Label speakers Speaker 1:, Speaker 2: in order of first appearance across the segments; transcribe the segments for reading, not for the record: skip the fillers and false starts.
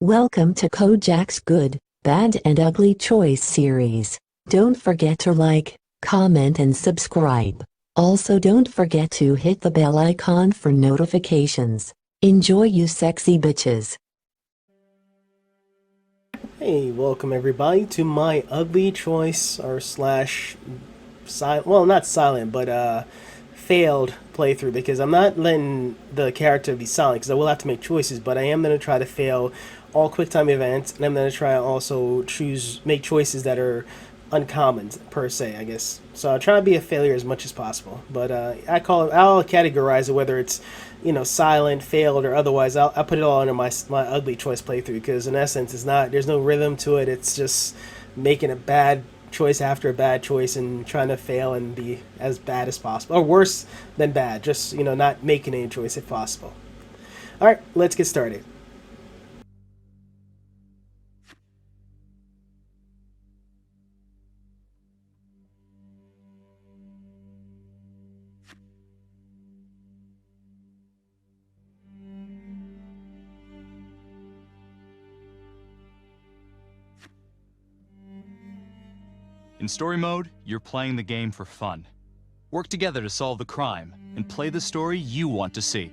Speaker 1: Welcome to KoJack's Good, Bad and Ugly Choice series. Don't forget to like, comment and subscribe. Also don't forget to hit the bell icon for notifications. Enjoy you sexy bitches.
Speaker 2: Hey, welcome everybody to my ugly choice or slash silent, well, not silent, but failed playthrough, because I'm not letting the character be silent because I will have to make choices, but I am going to try to fail all QuickTime events, and I'm going to try to also make choices that are uncommon per se, I guess. So I'll try to be a failure as much as possible, but I'll categorize it whether it's silent, failed, or otherwise. I'll put it all under my ugly choice playthrough, because in essence there's no rhythm to it. It's just making a bad choice after a bad choice and trying to fail and be as bad as possible, or worse than bad, just not making any choice if possible. All right, let's get started.
Speaker 3: In story mode, you're playing the game for fun. Work together to solve the crime, and play the story you want to see.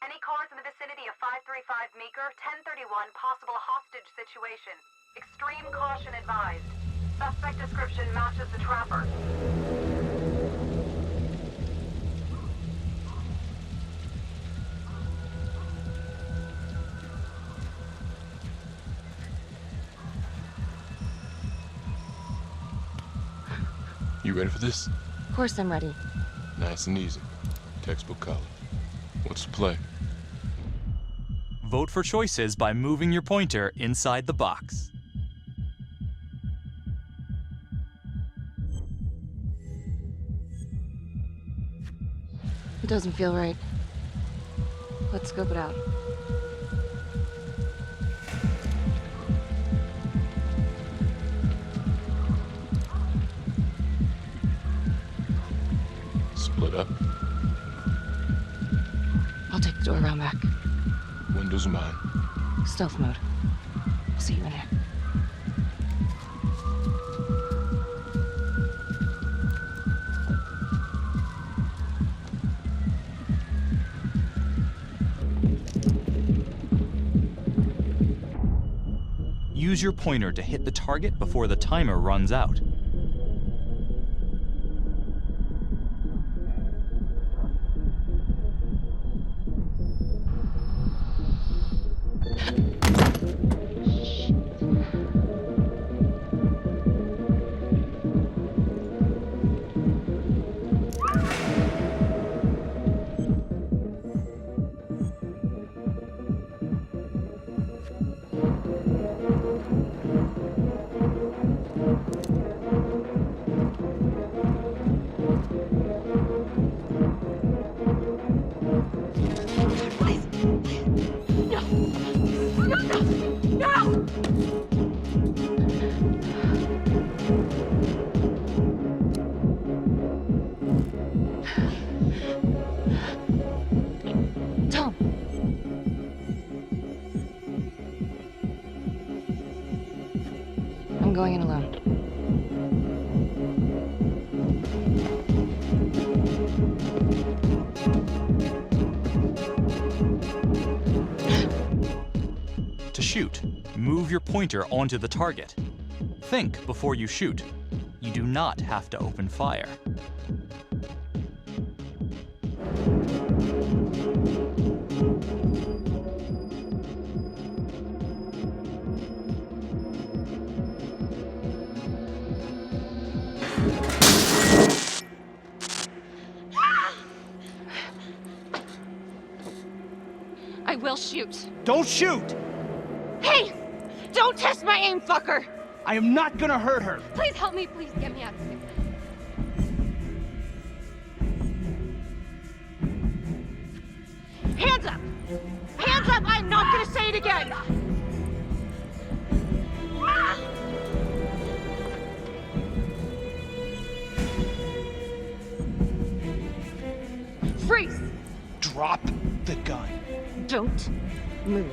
Speaker 4: Any cars in the vicinity of 535 Meeker, 1031, possible hostage situation. Extreme caution advised. Suspect description matches the trapper.
Speaker 5: You ready for this?
Speaker 6: Of course I'm ready.
Speaker 5: Nice and easy. Textbook college. What's the play?
Speaker 3: Vote for choices by moving your pointer inside the box.
Speaker 6: It doesn't feel right. Let's scope it out.
Speaker 5: Split up.
Speaker 6: I'll take the door around back.
Speaker 5: Windows mine.
Speaker 6: Stealth mode. I'll see you in there.
Speaker 3: Use your pointer to hit the target before the timer runs out.
Speaker 6: I'm going in alone.
Speaker 3: To shoot, move your pointer onto the target. Think before you shoot. You do not have to open fire.
Speaker 6: I will shoot.
Speaker 7: Don't shoot!
Speaker 6: Hey! Don't test my aim, fucker!
Speaker 7: I am not gonna hurt her.
Speaker 6: Please help me, please get me out of here. Hands up! Hands up! I'm not gonna say it again! Freeze!
Speaker 7: Drop the gun.
Speaker 6: Don't move.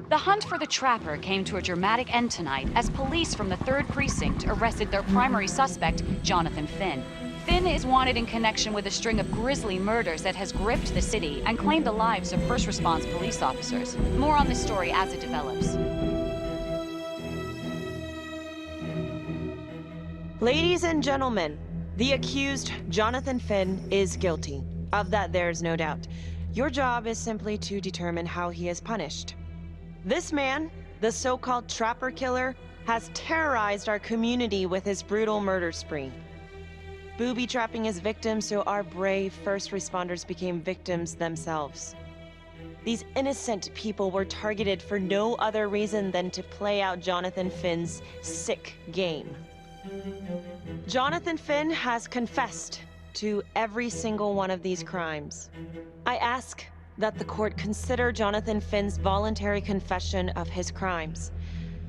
Speaker 8: The hunt for the Trapper came to a dramatic end tonight as police from the 3rd Precinct arrested their primary suspect, Jonathan Finn. Finn is wanted in connection with a string of grisly murders that has gripped the city and claimed the lives of first response police officers. More on this story as it develops.
Speaker 9: Ladies and gentlemen, the accused, Jonathan Finn, is guilty. Of that, there's no doubt. Your job is simply to determine how he is punished. This man, the so-called Trapper Killer, has terrorized our community with his brutal murder spree. Booby-trapping his victims so our brave first responders became victims themselves. These innocent people were targeted for no other reason than to play out Jonathan Finn's sick game. Jonathan Finn has confessed to every single one of these crimes. I ask that the court consider Jonathan Finn's voluntary confession of his crimes.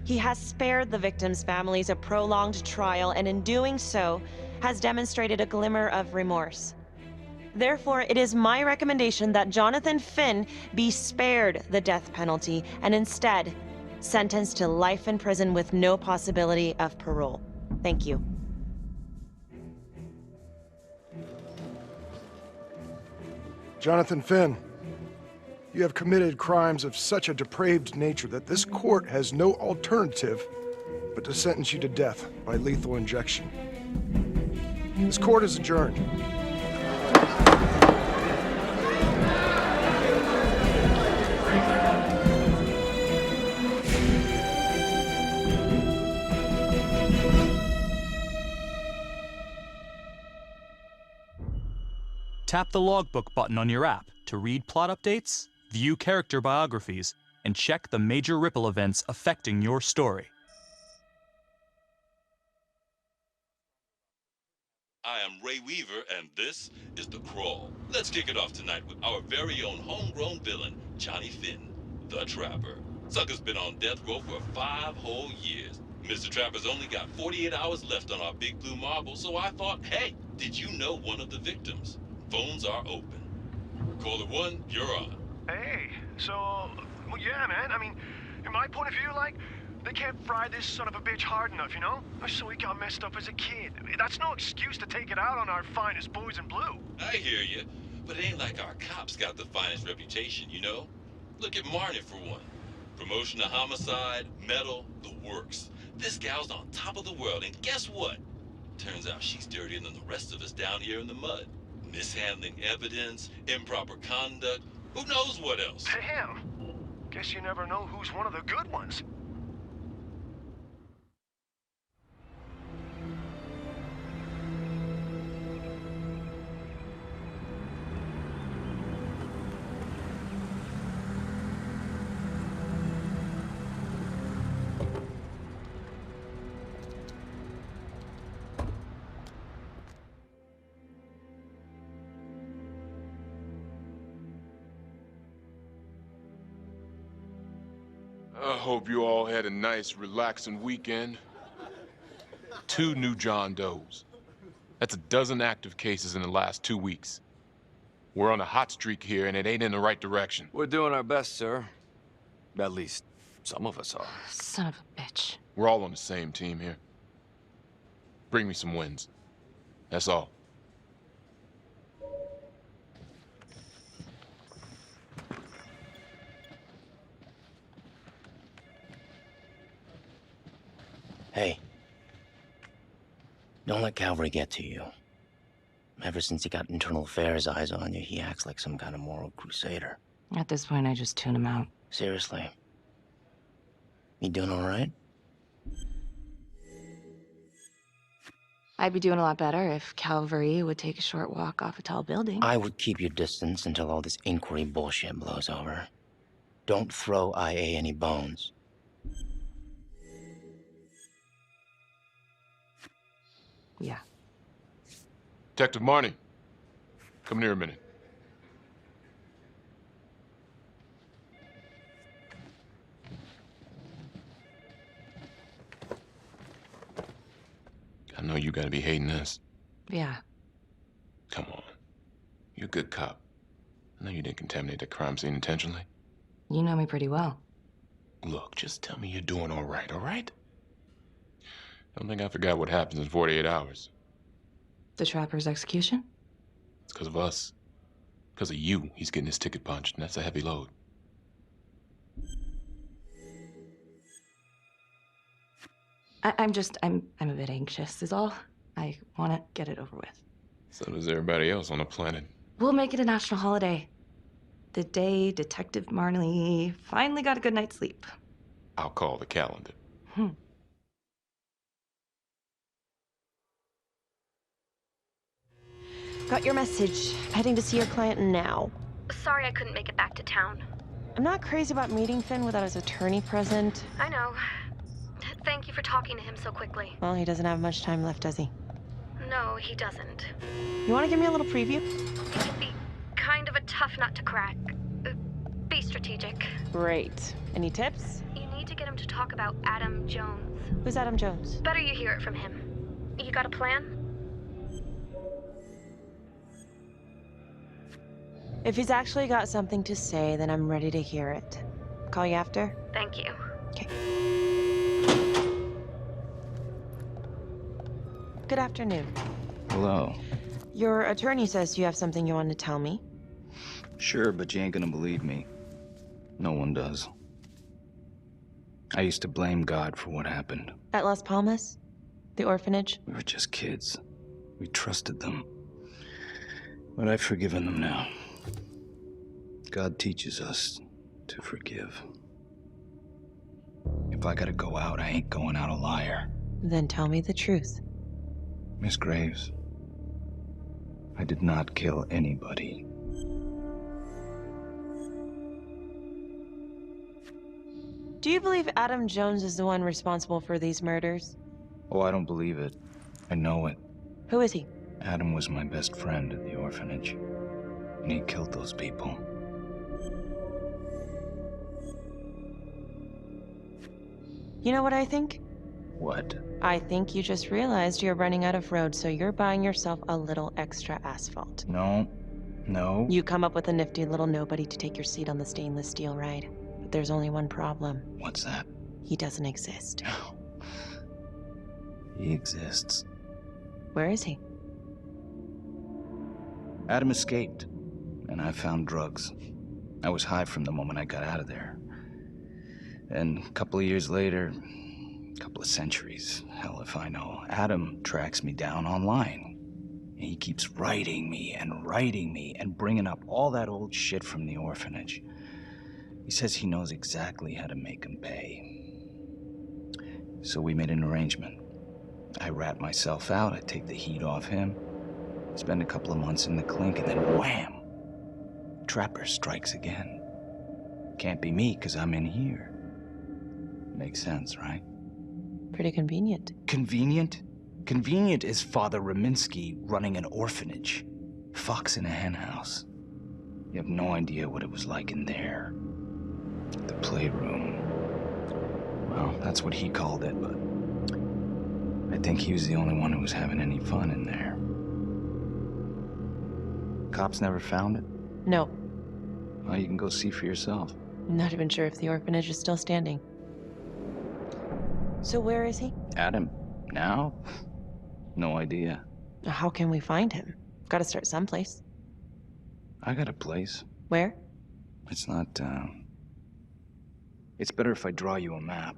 Speaker 9: He has spared the victims' families a prolonged trial, and in doing so, has demonstrated a glimmer of remorse. Therefore, it is my recommendation that Jonathan Finn be spared the death penalty and instead sentenced to life in prison with no possibility of parole. Thank you.
Speaker 10: Jonathan Finn, you have committed crimes of such a depraved nature that this court has no alternative but to sentence you to death by lethal injection. This court is adjourned.
Speaker 3: Tap the logbook button on your app to read plot updates, view character biographies, and check the major ripple events affecting your story.
Speaker 5: I am Ray Weaver, and this is The Crawl. Let's kick it off tonight with our very own homegrown villain, Johnny Finn, the Trapper. Sucker's been on death row for 5 whole years. Mr. Trapper's only got 48 hours left on our big blue marble, so I thought, hey, did you know one of the victims? Phones are open. Caller 1, you're on.
Speaker 11: Hey, so, well, yeah, man, I mean, in my point of view, like, they can't fry this son of a bitch hard enough, you know? So he got messed up as a kid. That's no excuse to take it out on our finest boys in blue.
Speaker 5: I hear you, but it ain't like our cops got the finest reputation, you know? Look at Marnie for one. Promotion to homicide, medal, the works. This gal's on top of the world, and guess what? Turns out she's dirtier than the rest of us down here in the mud. Mishandling evidence, improper conduct, who knows what else?
Speaker 11: Damn. Guess you never know who's one of the good ones.
Speaker 12: I hope you all had a nice, relaxing weekend. 2 new John Does. That's a dozen active cases in the last 2 weeks. We're on a hot streak here, and it ain't in the right direction.
Speaker 13: We're doing our best, sir. At least, some of us are.
Speaker 6: Son of a bitch.
Speaker 12: We're all on the same team here. Bring me some wins. That's all.
Speaker 14: Hey. Don't let Calvary get to you. Ever since he got internal affairs eyes on you, he acts like some kind of moral crusader.
Speaker 6: At this point, I just tune him out.
Speaker 14: Seriously. You doing all right?
Speaker 6: I'd be doing a lot better if Calvary would take a short walk off a tall building.
Speaker 14: I would keep your distance until all this inquiry bullshit blows over. Don't throw IA any bones.
Speaker 6: Yeah.
Speaker 12: Detective Marnie, come here a minute. I know you gotta be hating this.
Speaker 6: Yeah.
Speaker 12: Come on. You're a good cop. I know you didn't contaminate the crime scene intentionally.
Speaker 6: You know me pretty well.
Speaker 12: Look, just tell me you're doing all right? Don't think I forgot what happens in 48 hours.
Speaker 6: The Trapper's execution?
Speaker 12: It's because of us. Because of you, he's getting his ticket punched, and that's a heavy load.
Speaker 6: I'm a bit anxious is all. I want to get it over with.
Speaker 12: So does everybody else on the planet.
Speaker 6: We'll make it a national holiday. The day Detective Marnie finally got a good night's sleep.
Speaker 12: I'll call the calendar.
Speaker 9: Got your message. Heading to see your client now.
Speaker 15: Sorry I couldn't make it back to town.
Speaker 9: I'm not crazy about meeting Finn without his attorney present.
Speaker 15: I know. Thank you for talking to him so quickly.
Speaker 9: Well, he doesn't have much time left, does he?
Speaker 15: No, he doesn't.
Speaker 9: You want to give me a little preview?
Speaker 15: He can be kind of a tough nut to crack. Be strategic.
Speaker 9: Great. Any tips?
Speaker 15: You need to get him to talk about Adam Jones.
Speaker 9: Who's Adam Jones?
Speaker 15: Better you hear it from him. You got a plan?
Speaker 9: If he's actually got something to say, then I'm ready to hear it. Call you after?
Speaker 15: Thank you.
Speaker 9: Okay. Good afternoon.
Speaker 16: Hello.
Speaker 9: Your attorney says you have something you want to tell me.
Speaker 16: Sure, but you ain't gonna believe me. No one does. I used to blame God for what happened.
Speaker 9: At Las Palmas? The orphanage?
Speaker 16: We were just kids. We trusted them. But I've forgiven them now. God teaches us to forgive. If I gotta go out, I ain't going out a liar.
Speaker 9: Then tell me the truth.
Speaker 16: Miss Graves, I did not kill anybody.
Speaker 9: Do you believe Adam Jones is the one responsible for these murders?
Speaker 16: Oh, I don't believe it. I know it.
Speaker 9: Who is he?
Speaker 16: Adam was my best friend at the orphanage, and he killed those people.
Speaker 9: You know what I think?
Speaker 16: What?
Speaker 9: I think you just realized you're running out of road, so you're buying yourself a little extra asphalt.
Speaker 16: No. No.
Speaker 9: You come up with a nifty little nobody to take your seat on the stainless steel ride. But there's only one problem.
Speaker 16: What's that?
Speaker 9: He doesn't exist.
Speaker 16: He exists.
Speaker 9: Where is he?
Speaker 16: Adam escaped, and I found drugs. I was high from the moment I got out of there. And a couple of years later, a couple of centuries, hell if I know, Adam tracks me down online. And he keeps writing me and bringing up all that old shit from the orphanage. He says he knows exactly how to make him pay. So we made an arrangement. I rat myself out, I take the heat off him, spend a couple of months in the clink, and then wham! Trapper strikes again. Can't be me, 'cause I'm in here. Makes sense, right?
Speaker 9: Pretty convenient.
Speaker 16: Convenient? Convenient is Father Raminsky running an orphanage. Fox in a henhouse. You have no idea what it was like in there. The playroom. Well, that's what he called it, but I think he was the only one who was having any fun in there. Cops never found it?
Speaker 9: No.
Speaker 16: Well, you can go see for yourself.
Speaker 9: I'm not even sure if the orphanage is still standing. So where is he?
Speaker 16: Adam? Now? No idea.
Speaker 9: How can we find him? Gotta start someplace.
Speaker 16: I got a place.
Speaker 9: Where?
Speaker 16: It's not, It's better if I draw you a map.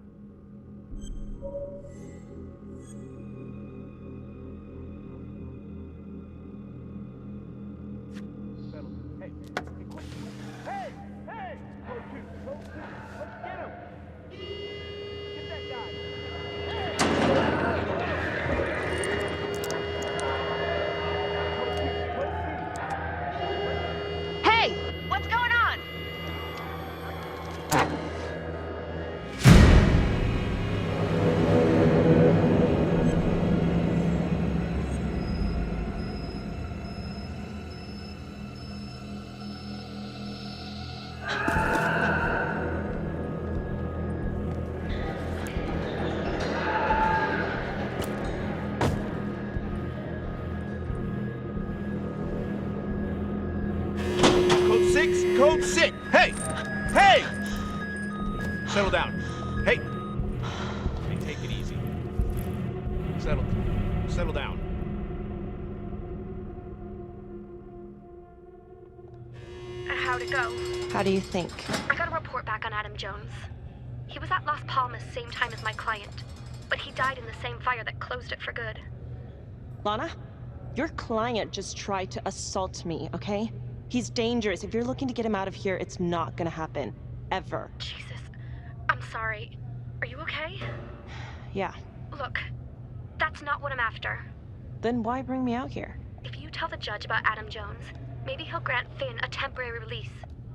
Speaker 9: Hey! What's going on?
Speaker 7: Code 6, code 6. Hey! Hey! Settle down. Hey! Hey, take it easy. Settle down.
Speaker 15: How'd it go?
Speaker 9: How do you think?
Speaker 15: I got a report back on Adam Jones. He was at Las Palmas same time as my client, but he died in the same fire that closed it for good.
Speaker 9: Lana, your client just tried to assault me, okay? He's dangerous. If you're looking to get him out of here, it's not gonna happen. Ever.
Speaker 15: Jesus. I'm sorry. Are you okay?
Speaker 9: Yeah.
Speaker 15: Look, that's not what I'm after.
Speaker 9: Then why bring me out here?
Speaker 15: If you tell the judge about Adam Jones, maybe he'll grant Finn a temporary release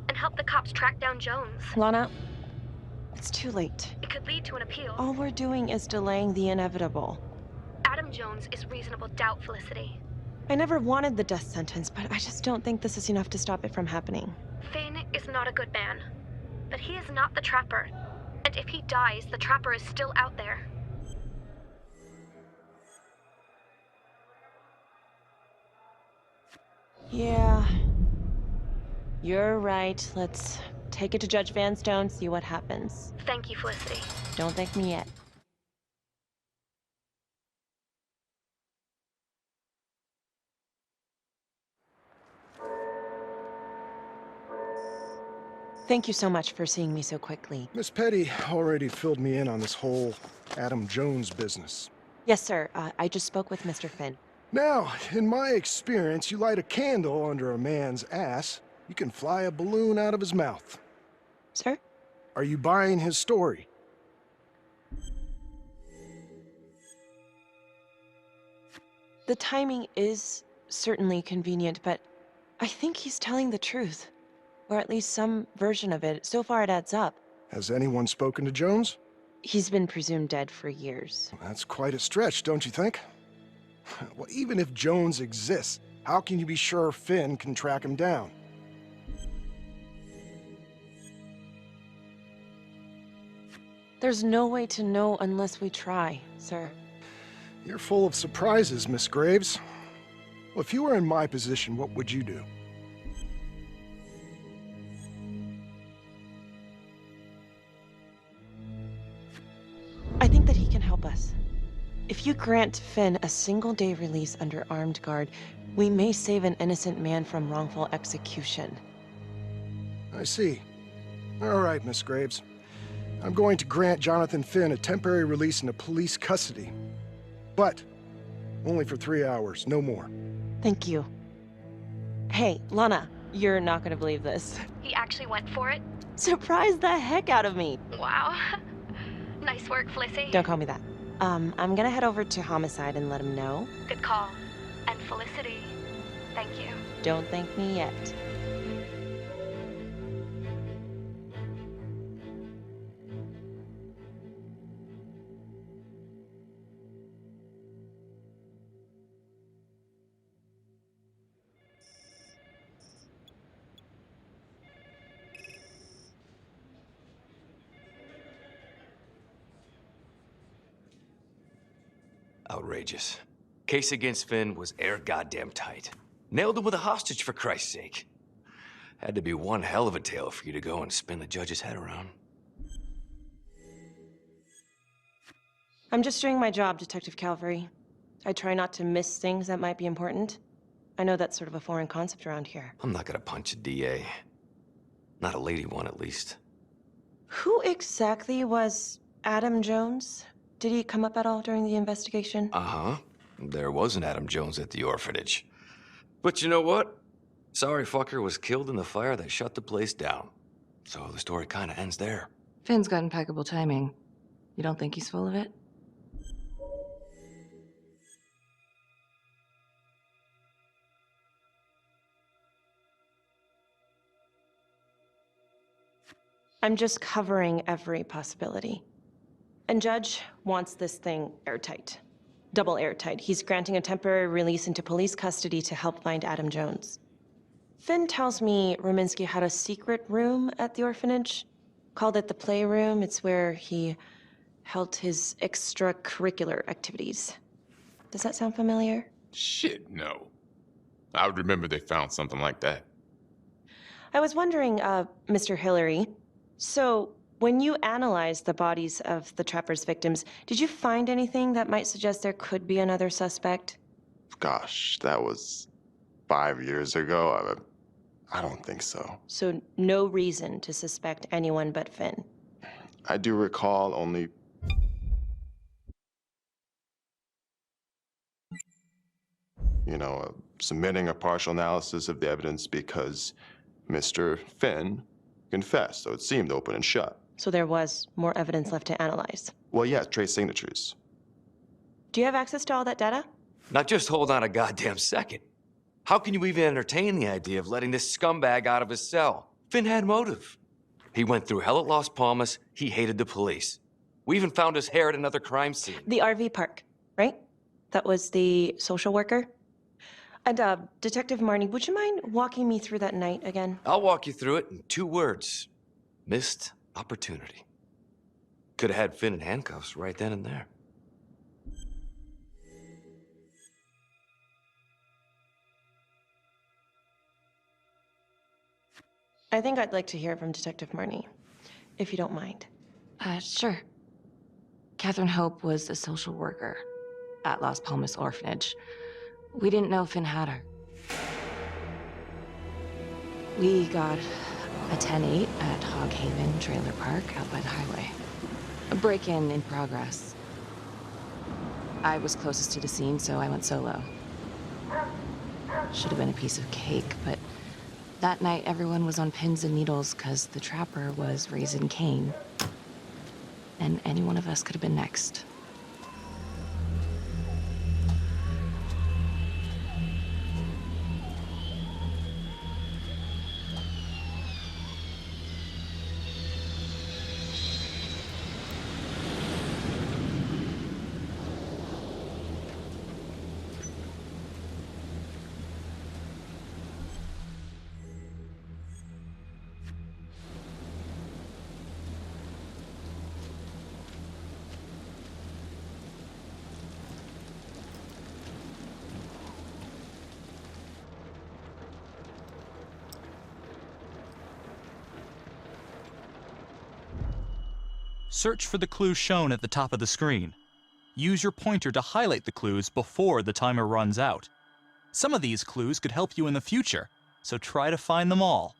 Speaker 15: and help the cops track down Jones.
Speaker 9: Lana, it's too late.
Speaker 15: It could lead to an appeal.
Speaker 9: All we're doing is delaying the inevitable.
Speaker 15: Adam Jones is reasonable doubt, Felicity.
Speaker 9: I never wanted the death sentence, but I just don't think this is enough to stop it from happening.
Speaker 15: Finn is not a good man, but he is not the Trapper. And if he dies, the Trapper is still out there.
Speaker 9: Yeah. You're right. Let's take it to Judge Vanstone, see what happens.
Speaker 15: Thank you, Felicity.
Speaker 9: Don't thank me yet. Thank you so much for seeing me so quickly.
Speaker 10: Miss Petty already filled me in on this whole Adam Jones business.
Speaker 9: Yes, sir. I just spoke with Mr. Finn.
Speaker 10: Now, in my experience, you light a candle under a man's ass, you can fly a balloon out of his mouth.
Speaker 9: Sir?
Speaker 10: Are you buying his story?
Speaker 9: The timing is certainly convenient, but I think he's telling the truth. Or at least some version of it. So far it adds up.
Speaker 10: Has anyone spoken to Jones?
Speaker 9: He's been presumed dead for years.
Speaker 10: That's quite a stretch, don't you think? Well, even if Jones exists, how can you be sure Finn can track him down?
Speaker 9: There's no way to know unless we try, sir.
Speaker 10: You're full of surprises, Miss Graves. Well, if you were in my position, what would you do?
Speaker 9: I think that he can help us. If you grant Finn a single-day release under armed guard, we may save an innocent man from wrongful execution.
Speaker 10: I see. All right, Miss Graves. I'm going to grant Jonathan Finn a temporary release into police custody. But only for 3 hours, no more.
Speaker 9: Thank you. Hey, Lana, you're not gonna believe this.
Speaker 15: He actually went for it?
Speaker 9: Surprised the heck out of me.
Speaker 15: Wow. Nice work, Felicity.
Speaker 9: Don't call me that. I'm gonna head over to Homicide and let him know.
Speaker 15: Good call. And Felicity, thank you.
Speaker 9: Don't thank me yet.
Speaker 13: Outrageous. Case against Finn was air goddamn tight. Nailed him with a hostage, for Christ's sake. Had to be one hell of a tale for you to go and spin the judge's head around.
Speaker 9: I'm just doing my job, Detective Calvary. I try not to miss things that might be important. I know that's sort of a foreign concept around here.
Speaker 13: I'm not gonna punch a DA. Not a lady one, at least.
Speaker 9: Who exactly was Adam Jones? Did he come up at all during the investigation?
Speaker 13: Uh-huh. There was an Adam Jones at the orphanage. But you know what? Sorry fucker was killed in the fire that shut the place down. So the story kinda ends there.
Speaker 6: Finn's got impeccable timing. You don't think he's full of it?
Speaker 9: I'm just covering every possibility. And Judge wants this thing airtight. Double airtight. He's granting a temporary release into police custody to help find Adam Jones. Finn tells me Rominsky had a secret room at the orphanage. Called it the playroom. It's where he held his extracurricular activities. Does that sound familiar?
Speaker 12: Shit, no. I would remember they found something like that.
Speaker 9: I was wondering, Mr. Hillary, so when you analyzed the bodies of the Trapper's victims, did you find anything that might suggest there could be another suspect?
Speaker 17: Gosh, that was 5 years ago. I don't think so.
Speaker 9: So no reason to suspect anyone but Finn.
Speaker 17: I do recall only... submitting a partial analysis of the evidence because Mr. Finn confessed, so it seemed open and shut.
Speaker 9: So there was more evidence left to analyze.
Speaker 17: Well, yeah, trace signatures.
Speaker 9: Do you have access to all that data?
Speaker 13: Now just hold on a goddamn second. How can you even entertain the idea of letting this scumbag out of his cell? Finn had motive. He went through hell at Las Palmas. He hated the police. We even found his hair at another crime scene.
Speaker 9: The RV park, right? That was the social worker? And, Detective Marnie, would you mind walking me through that night again?
Speaker 13: I'll walk you through it in 2 words. Missed opportunity. Could have had Finn in handcuffs right then and there.
Speaker 9: I think I'd like to hear from Detective Marnie, if you don't mind.
Speaker 6: Sure. Catherine Hope was a social worker at Las Palmas Orphanage. We didn't know Finn had her. We got a 10-8 at Hog Haven Trailer Park out by the highway. A break-in in progress. I was closest to the scene, so I went solo. Should have been a piece of cake, but that night everyone was on pins and needles because the Trapper was raising Cain. And any one of us could have been next.
Speaker 3: Search for the clues shown at the top of the screen. Use your pointer to highlight the clues before the timer runs out. Some of these clues could help you in the future, so try to find them all.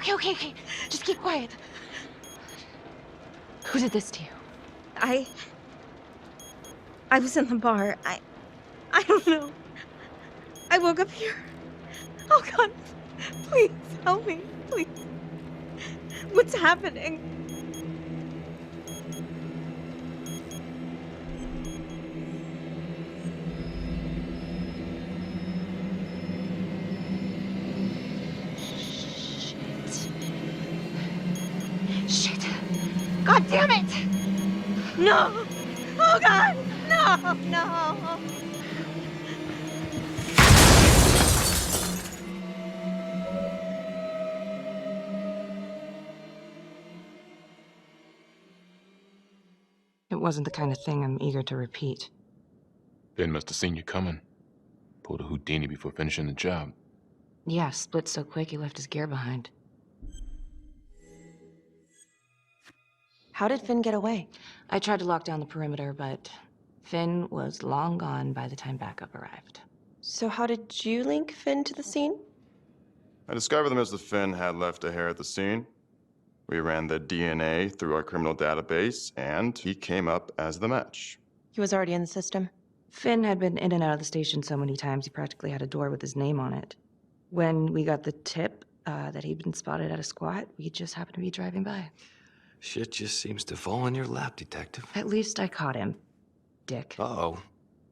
Speaker 6: Okay. Just keep quiet. Who did this to you?
Speaker 18: I was in the bar. I don't know. I woke up here. Oh God, please help me, please. What's happening? Shit. God damn it! No! Oh God! No!
Speaker 6: It wasn't the kind of thing I'm eager to repeat.
Speaker 12: Finn must have seen you coming. Pulled a Houdini before finishing the job.
Speaker 6: Yeah, split so quick he left his gear behind.
Speaker 9: How did Finn get away?
Speaker 6: I tried to lock down the perimeter, but Finn was long gone by the time backup arrived.
Speaker 9: So how did you link Finn to the scene?
Speaker 17: I discovered that Mr. Finn had left a hair at the scene. We ran the DNA through our criminal database, and he came up as the match.
Speaker 9: He was already in the system.
Speaker 6: Finn had been in and out of the station so many times he practically had a door with his name on it. When we got the tip that he'd been spotted at a squat, we just happened to be driving by.
Speaker 13: Shit just seems to fall in your lap, Detective.
Speaker 6: At least I caught him, dick.
Speaker 13: Uh-oh.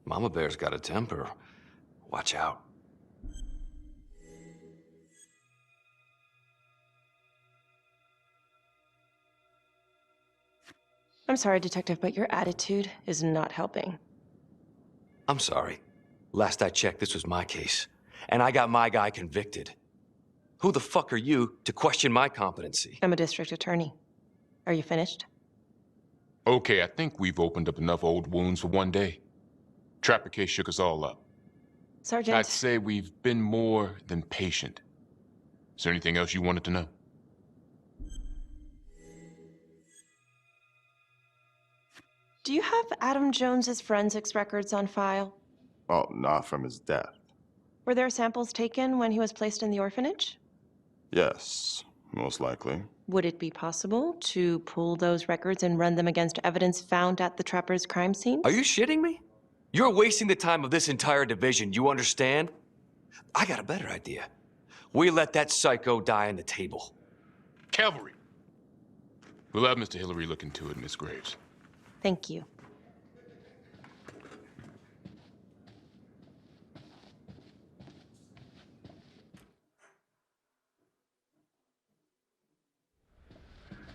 Speaker 13: Mama Bear's got a temper. Watch out.
Speaker 9: I'm sorry, Detective, but your attitude is not helping.
Speaker 13: I'm sorry. Last I checked, this was my case. And I got my guy convicted. Who the fuck are you to question my competency?
Speaker 9: I'm a district attorney. Are you finished?
Speaker 12: Okay, I think we've opened up enough old wounds for one day. Trapper case shook us all up.
Speaker 9: Sergeant.
Speaker 12: I'd say we've been more than patient. Is there anything else you wanted to know?
Speaker 9: Do you have Adam Jones's forensics records on file?
Speaker 17: Well, not from his death.
Speaker 9: Were there samples taken when he was placed in the orphanage?
Speaker 17: Yes, most likely.
Speaker 9: Would it be possible to pull those records and run them against evidence found at the Trapper's crime scene?
Speaker 13: Are you shitting me? You're wasting the time of this entire division, you understand? I got a better idea. We let that psycho die on the table.
Speaker 12: Cavalry! We'll have Mr. Hillary look into it, Miss Graves.
Speaker 9: Thank you.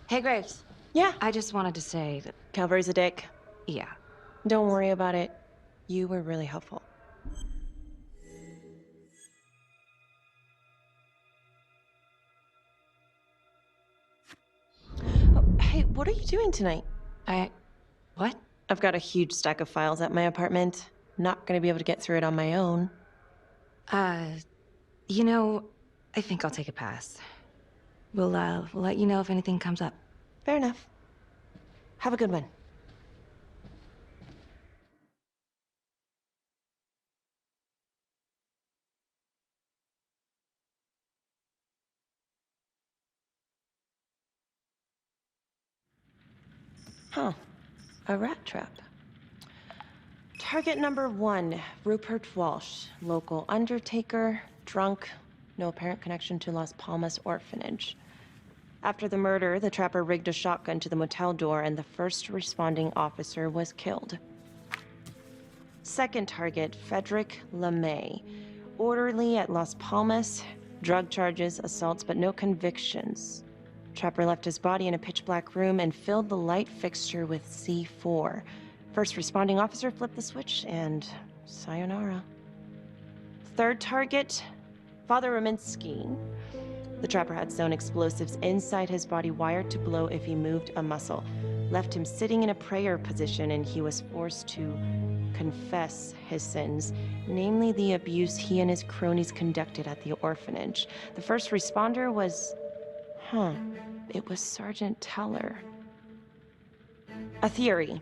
Speaker 6: Hey, Graves.
Speaker 9: Yeah?
Speaker 6: I just wanted to say that...
Speaker 9: Calvary's a dick.
Speaker 6: Yeah.
Speaker 9: Don't worry about it. You were really helpful. Oh, hey, what are you doing tonight?
Speaker 6: What?
Speaker 9: I've got a huge stack of files at my apartment. Not gonna be able to get through it on my own.
Speaker 6: You know, I think I'll take a pass. We'll let you know if anything comes up.
Speaker 9: Fair enough. Have a good one. Huh. A rat trap. Target number 1, Rupert Walsh, local undertaker, drunk, no apparent connection to Las Palmas orphanage. After the murder, the trapper rigged a shotgun to the motel door and the first responding officer was killed. Second target, Frederick LeMay, orderly at Las Palmas, drug charges, assaults, but no convictions. Trapper left his body in a pitch-black room and filled the light fixture with C4. First responding officer flipped the switch and sayonara. Third target, Father Rominsky. The trapper had sewn explosives inside his body wired to blow if he moved a muscle. Left him sitting in a prayer position and he was forced to confess his sins, namely the abuse he and his cronies conducted at the orphanage. The first responder was... it was Sergeant Teller. A theory.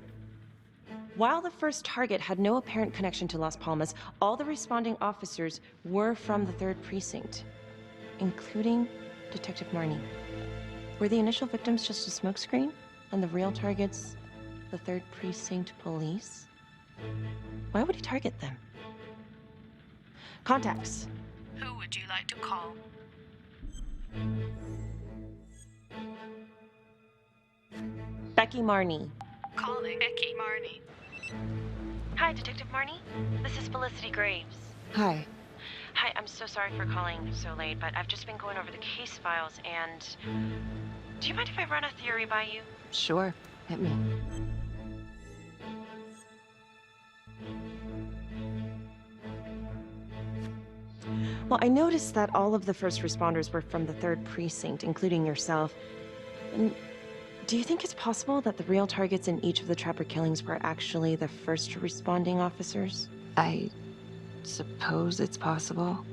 Speaker 9: While the first target had no apparent connection to Las Palmas, all the responding officers were from the 3rd Precinct, including Detective Marnie. Were the initial victims just a smokescreen? And the real targets, the 3rd Precinct police? Why would he target them? Contacts.
Speaker 15: Who would you like to call?
Speaker 9: Becky Marnie.
Speaker 15: Calling Becky Marnie.
Speaker 9: Hi, Detective Marnie. This is Felicity Graves.
Speaker 6: Hi.
Speaker 9: Hi, I'm so sorry for calling so late, but I've just been going over the case files and... Do you mind if I run a theory by you?
Speaker 6: Sure. Hit me.
Speaker 9: Well, I noticed that all of the first responders were from the 3rd Precinct, including yourself. And do you think it's possible that the real targets in each of the Trapper killings were actually the first responding officers?
Speaker 6: I suppose it's possible.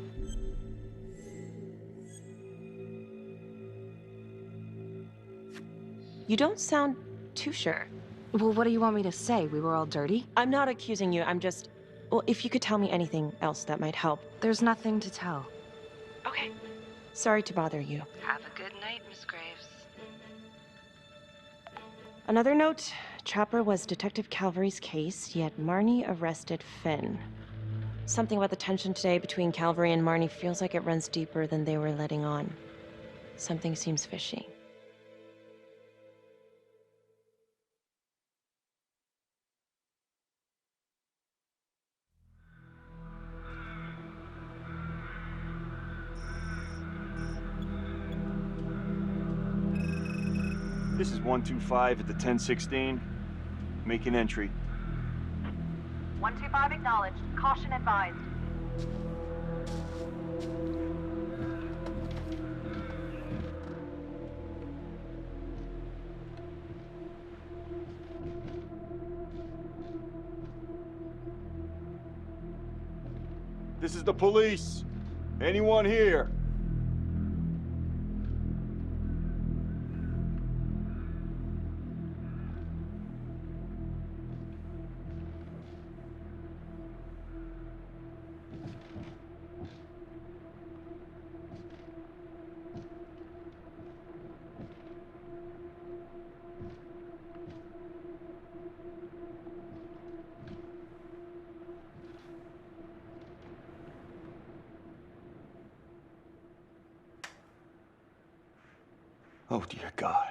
Speaker 9: You don't sound too sure.
Speaker 6: Well, what do you want me to say? We were all dirty?
Speaker 9: I'm not accusing you, I'm just... Well, if you could tell me anything else that might help.
Speaker 6: There's nothing to tell.
Speaker 9: Okay. Sorry to bother you.
Speaker 6: Have a good night, Miss Graves.
Speaker 9: Another note, Trapper was Detective Calvary's case, yet Marnie arrested Finn. Something about the tension today between Calvary and Marnie feels like it runs deeper than they were letting on. Something seems fishy.
Speaker 7: This is 125 at the 1016. Make an entry.
Speaker 4: 125 acknowledged. Caution advised.
Speaker 7: This is the police. Anyone here? Oh, dear God.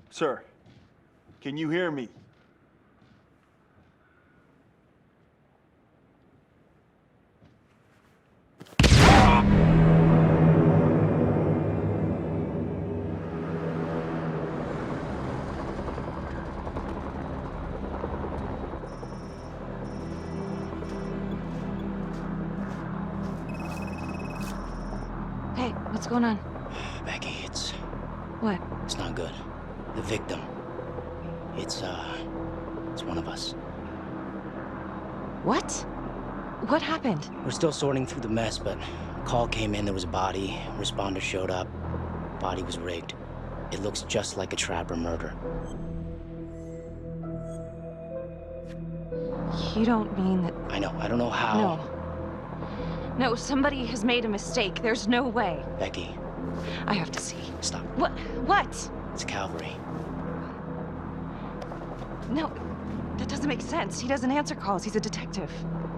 Speaker 7: Sir, can you hear me?
Speaker 6: Hey, what's going on?
Speaker 14: Becky, it's
Speaker 6: What?
Speaker 14: not good. The victim. It's one of us.
Speaker 6: What? What happened?
Speaker 14: We're still sorting through the mess, but a call came in, there was a body. Responder showed up. Body was rigged. It looks just like a Trapper murder.
Speaker 6: You don't mean that...
Speaker 14: I know, I don't know how.
Speaker 6: No, somebody has made a mistake. There's no way.
Speaker 14: Becky.
Speaker 6: I have to see.
Speaker 14: Stop.
Speaker 6: What?
Speaker 14: It's Calvary.
Speaker 6: No, that doesn't make sense. He doesn't answer calls. He's a detective.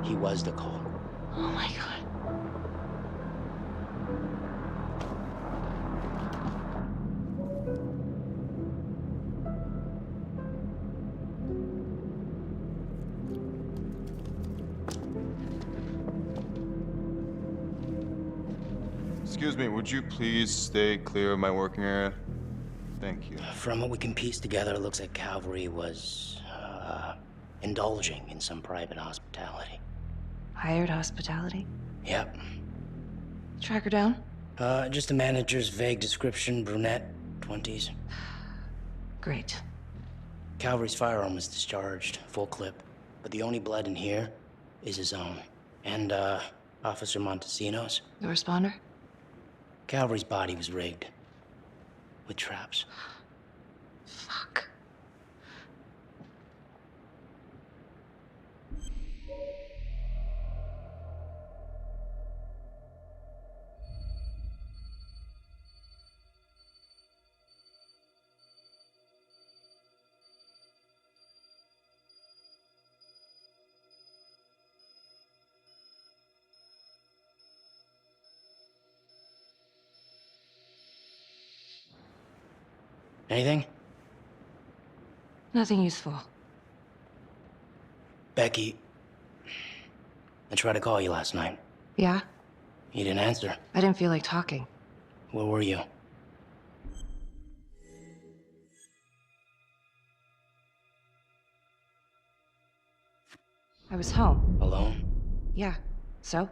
Speaker 14: He was the call.
Speaker 6: Oh my God.
Speaker 17: Excuse me, would you please stay clear of my working area? Thank you.
Speaker 14: From what we can piece together, it looks like Calvary was, indulging in some private hospitality.
Speaker 6: Hired hospitality?
Speaker 14: Yep.
Speaker 6: Track her down?
Speaker 14: Just the manager's vague description, brunette, 20s.
Speaker 6: Great.
Speaker 14: Calvary's firearm was discharged, full clip. But the only blood in here is his own. And, Officer Montesino's.
Speaker 6: The responder?
Speaker 14: Calvary's body was rigged. With traps.
Speaker 6: Fuck.
Speaker 14: Anything?
Speaker 6: Nothing useful.
Speaker 14: Becky, I tried to call you last night.
Speaker 6: Yeah?
Speaker 14: You didn't answer.
Speaker 6: I didn't feel like talking.
Speaker 14: Where were you?
Speaker 6: I was home.
Speaker 14: Alone?
Speaker 6: Yeah. So?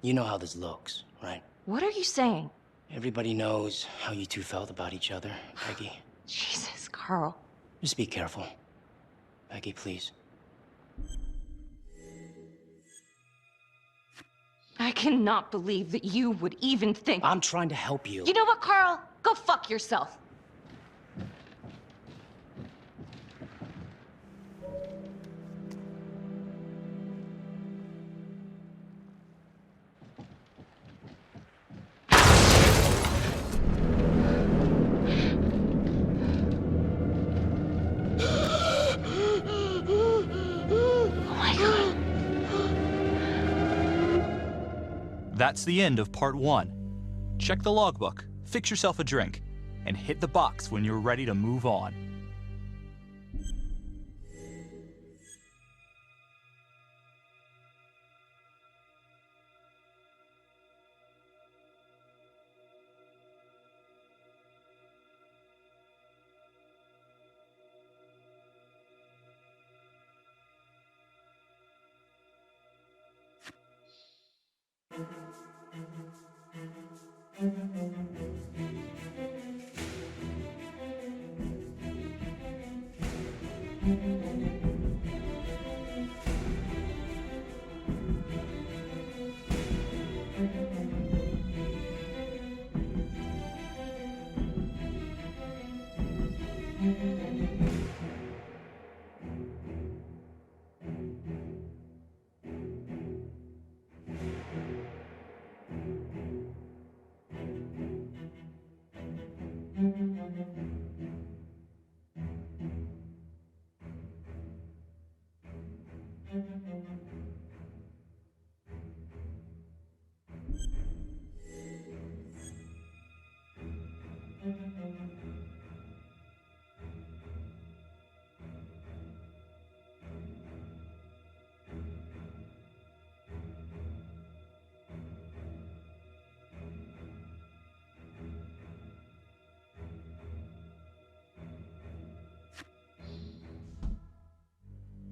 Speaker 14: You know how this looks, right?
Speaker 6: What are you saying?
Speaker 14: Everybody knows how you two felt about each other, Becky.
Speaker 6: Jesus, Carl.
Speaker 14: Just be careful. Becky, please.
Speaker 6: I cannot believe that you would even think...
Speaker 14: I'm trying to help you.
Speaker 6: You know what, Carl? Go fuck yourself.
Speaker 3: That's the end of part 1. Check the logbook, fix yourself a drink, and hit the box when you're ready to move on.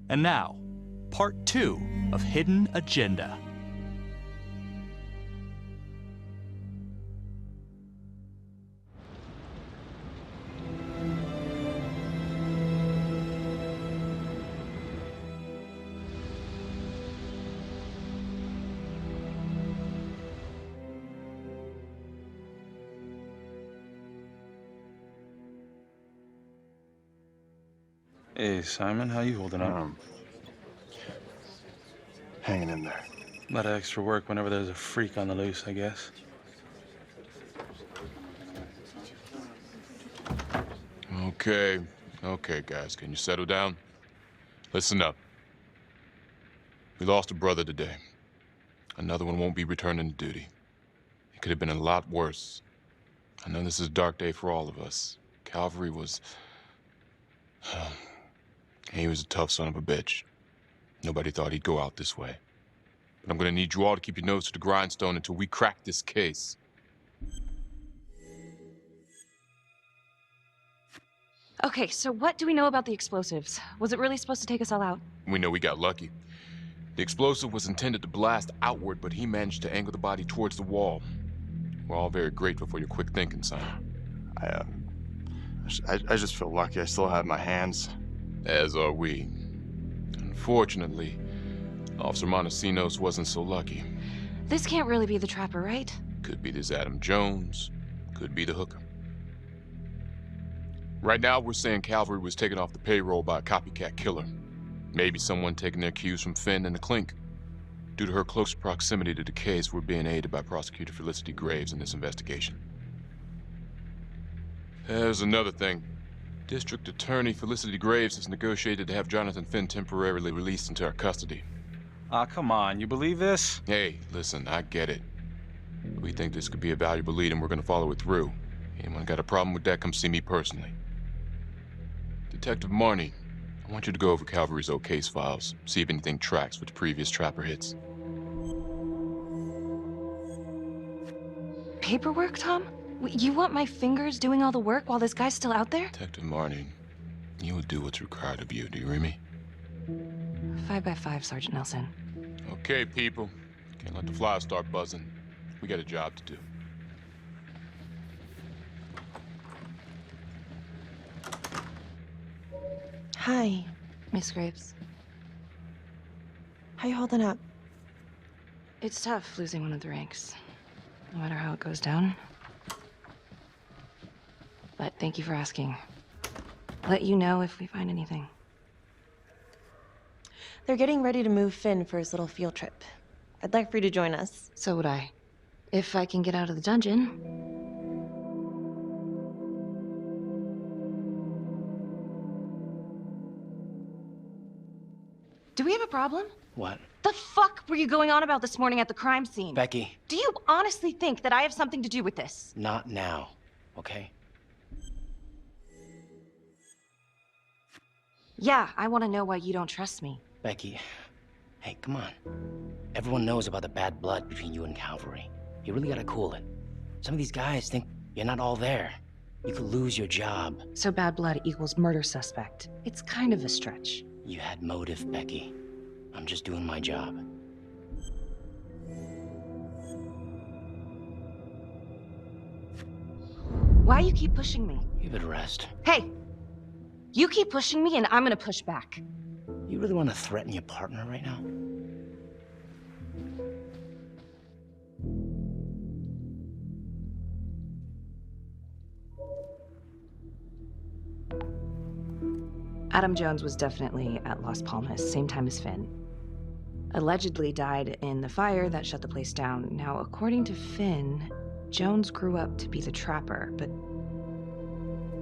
Speaker 3: And now, part 2 of Hidden Agenda.
Speaker 19: Hey, Simon, how you holding up?
Speaker 10: Hanging in there.
Speaker 19: A lot of extra work whenever there's a freak on the loose, I guess.
Speaker 12: Okay, guys, can you settle down? Listen up. We lost a brother today. Another one won't be returning to duty. It could have been a lot worse. I know this is a dark day for all of us. Calvary was... he was a tough son of a bitch. Nobody thought he'd go out this way. But I'm gonna need you all to keep your nose to the grindstone until we crack this case.
Speaker 6: Okay, so what do we know about the explosives? Was it really supposed to take us all out?
Speaker 12: We know we got lucky. The explosive was intended to blast outward, but he managed to angle the body towards the wall. We're all very grateful for your quick thinking, Simon.
Speaker 17: I just feel lucky I still have my hands.
Speaker 12: As are we. Unfortunately, Officer Montesinos wasn't so lucky.
Speaker 6: This can't really be the trapper, right?
Speaker 12: Could be this Adam Jones, could be the hooker. Right now, we're saying Calvary was taken off the payroll by a copycat killer. Maybe someone taking their cues from Finn and the Clink. Due to her close proximity to the case, we're being aided by Prosecutor Felicity Graves in this investigation. There's another thing. District Attorney Felicity Graves has negotiated to have Jonathan Finn temporarily released into our custody.
Speaker 19: Ah, come on, you believe this?
Speaker 12: Hey, listen, I get it. We think this could be a valuable lead and we're gonna follow it through. Anyone got a problem with that, come see me personally. Detective Marnie, I want you to go over Calvary's old case files, see if anything tracks with the previous Trapper hits.
Speaker 6: Paperwork, Tom? You want my fingers doing all the work while this guy's still out there?
Speaker 12: Detective Marnie, you will do what's required of you, do you hear me?
Speaker 6: 5 by 5, Sergeant Nelson.
Speaker 12: Okay, people. Can't let the flies start buzzing. We got a job to do.
Speaker 9: Hi.
Speaker 6: Miss Graves.
Speaker 9: How you holding up?
Speaker 6: It's tough losing one of the ranks, no matter how it goes down. But thank you for asking. I'll let you know if we find anything.
Speaker 9: They're getting ready to move Finn for his little field trip. I'd like for you to join us.
Speaker 6: So would I. If I can get out of the dungeon. Do we have a problem?
Speaker 14: What?
Speaker 6: The fuck were you going on about this morning at the crime scene?
Speaker 14: Becky.
Speaker 6: Do you honestly think that I have something to do with this?
Speaker 14: Not now, okay?
Speaker 6: Yeah, I want to know why you don't trust me.
Speaker 14: Becky, hey, come on. Everyone knows about the bad blood between you and Calvary. You really gotta cool it. Some of these guys think you're not all there. You could lose your job.
Speaker 6: So bad blood equals murder suspect. It's kind of a stretch.
Speaker 14: You had motive, Becky. I'm just doing my job.
Speaker 6: Why you keep pushing me?
Speaker 14: Give it a rest.
Speaker 6: Hey! You keep pushing me and I'm gonna push back.
Speaker 14: You really want to threaten your partner right now?
Speaker 6: Adam Jones was definitely at Las Palmas, same time as Finn. Allegedly died in the fire that shut the place down. Now, according to Finn, Jones grew up to be the Trapper, but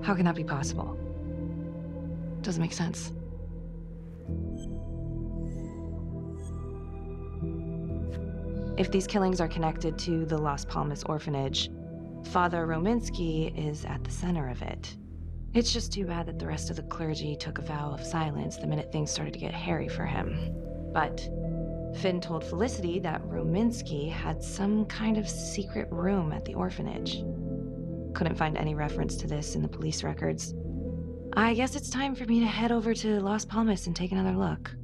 Speaker 6: how can that be possible? Doesn't make sense. If these killings are connected to the Las Palmas orphanage, Father Rominsky is at the center of it. It's just too bad that the rest of the clergy took a vow of silence the minute things started to get hairy for him. But Finn told Felicity that Rominsky had some kind of secret room at the orphanage. Couldn't find any reference to this in the police records. I guess it's time for me to head over to Las Palmas and take another look.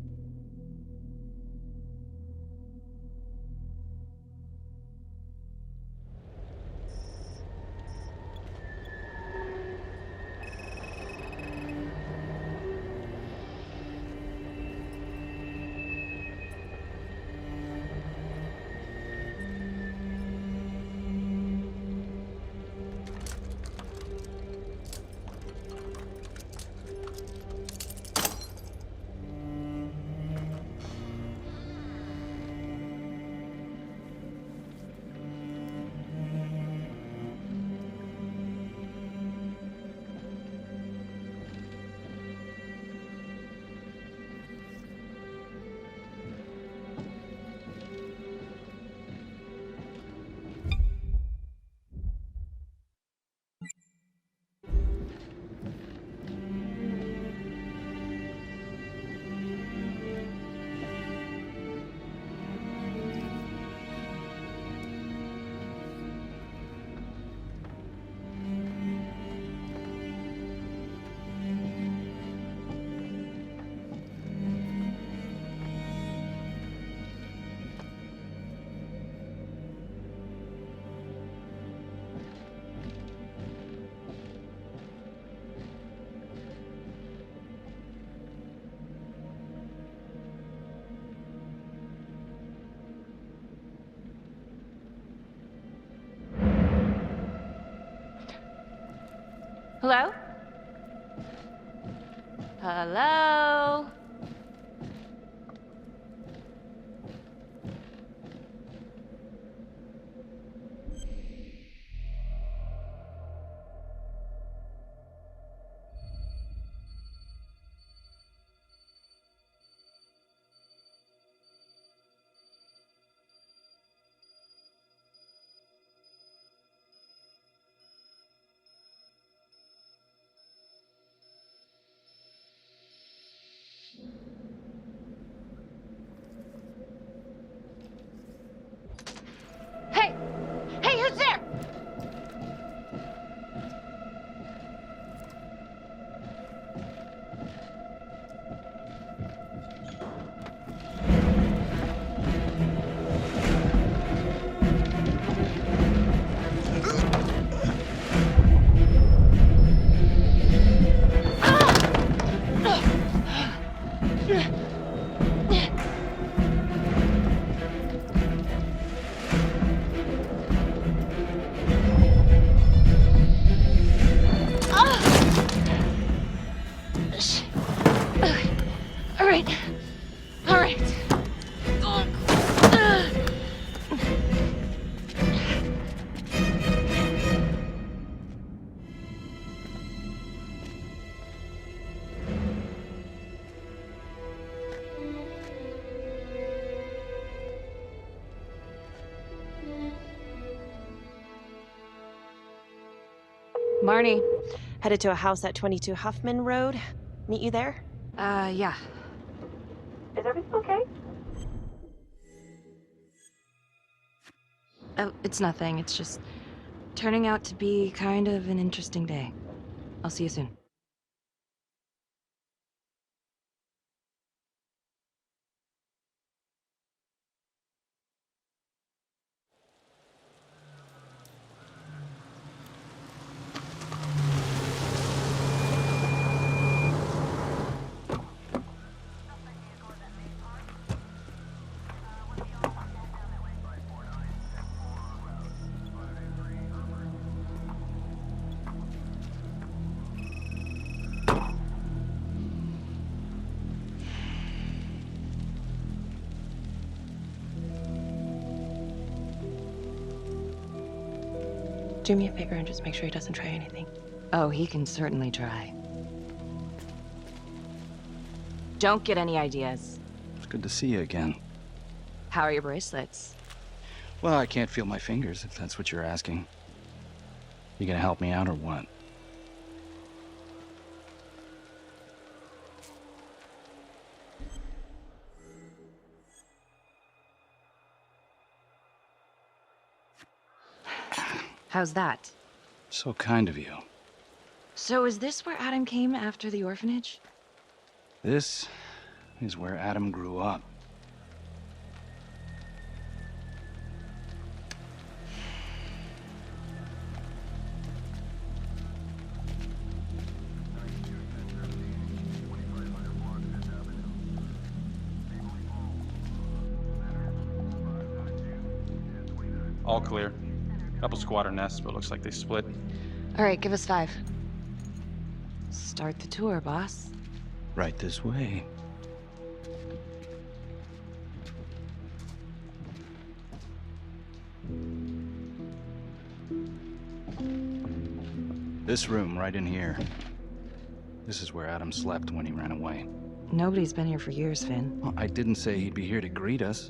Speaker 6: Hello? Hello? right. All right. Marnie.
Speaker 9: Headed to a house at 22 Huffman Road. Meet you there?
Speaker 6: Yeah.
Speaker 9: Is everything okay?
Speaker 6: Oh, it's nothing. It's just turning out to be kind of an interesting day. I'll see you soon.
Speaker 9: Do me a favor and just make sure he doesn't try anything.
Speaker 6: Oh, he can certainly try. Don't get any ideas.
Speaker 16: It's good to see you again.
Speaker 6: How are your bracelets?
Speaker 16: Well, I can't feel my fingers, if that's what you're asking. You gonna help me out or what?
Speaker 6: How's that?
Speaker 16: So kind of you.
Speaker 6: So is this where Adam came after the orphanage?
Speaker 16: This is where Adam grew up.
Speaker 19: All clear. Couple squatter nests, but looks like they split.
Speaker 6: All right, give us 5. Start the tour, boss.
Speaker 16: Right this way. This room right in here. This is where Adam slept when he ran away.
Speaker 6: Nobody's been here for years, Finn.
Speaker 16: Well, I didn't say he'd be here to greet us.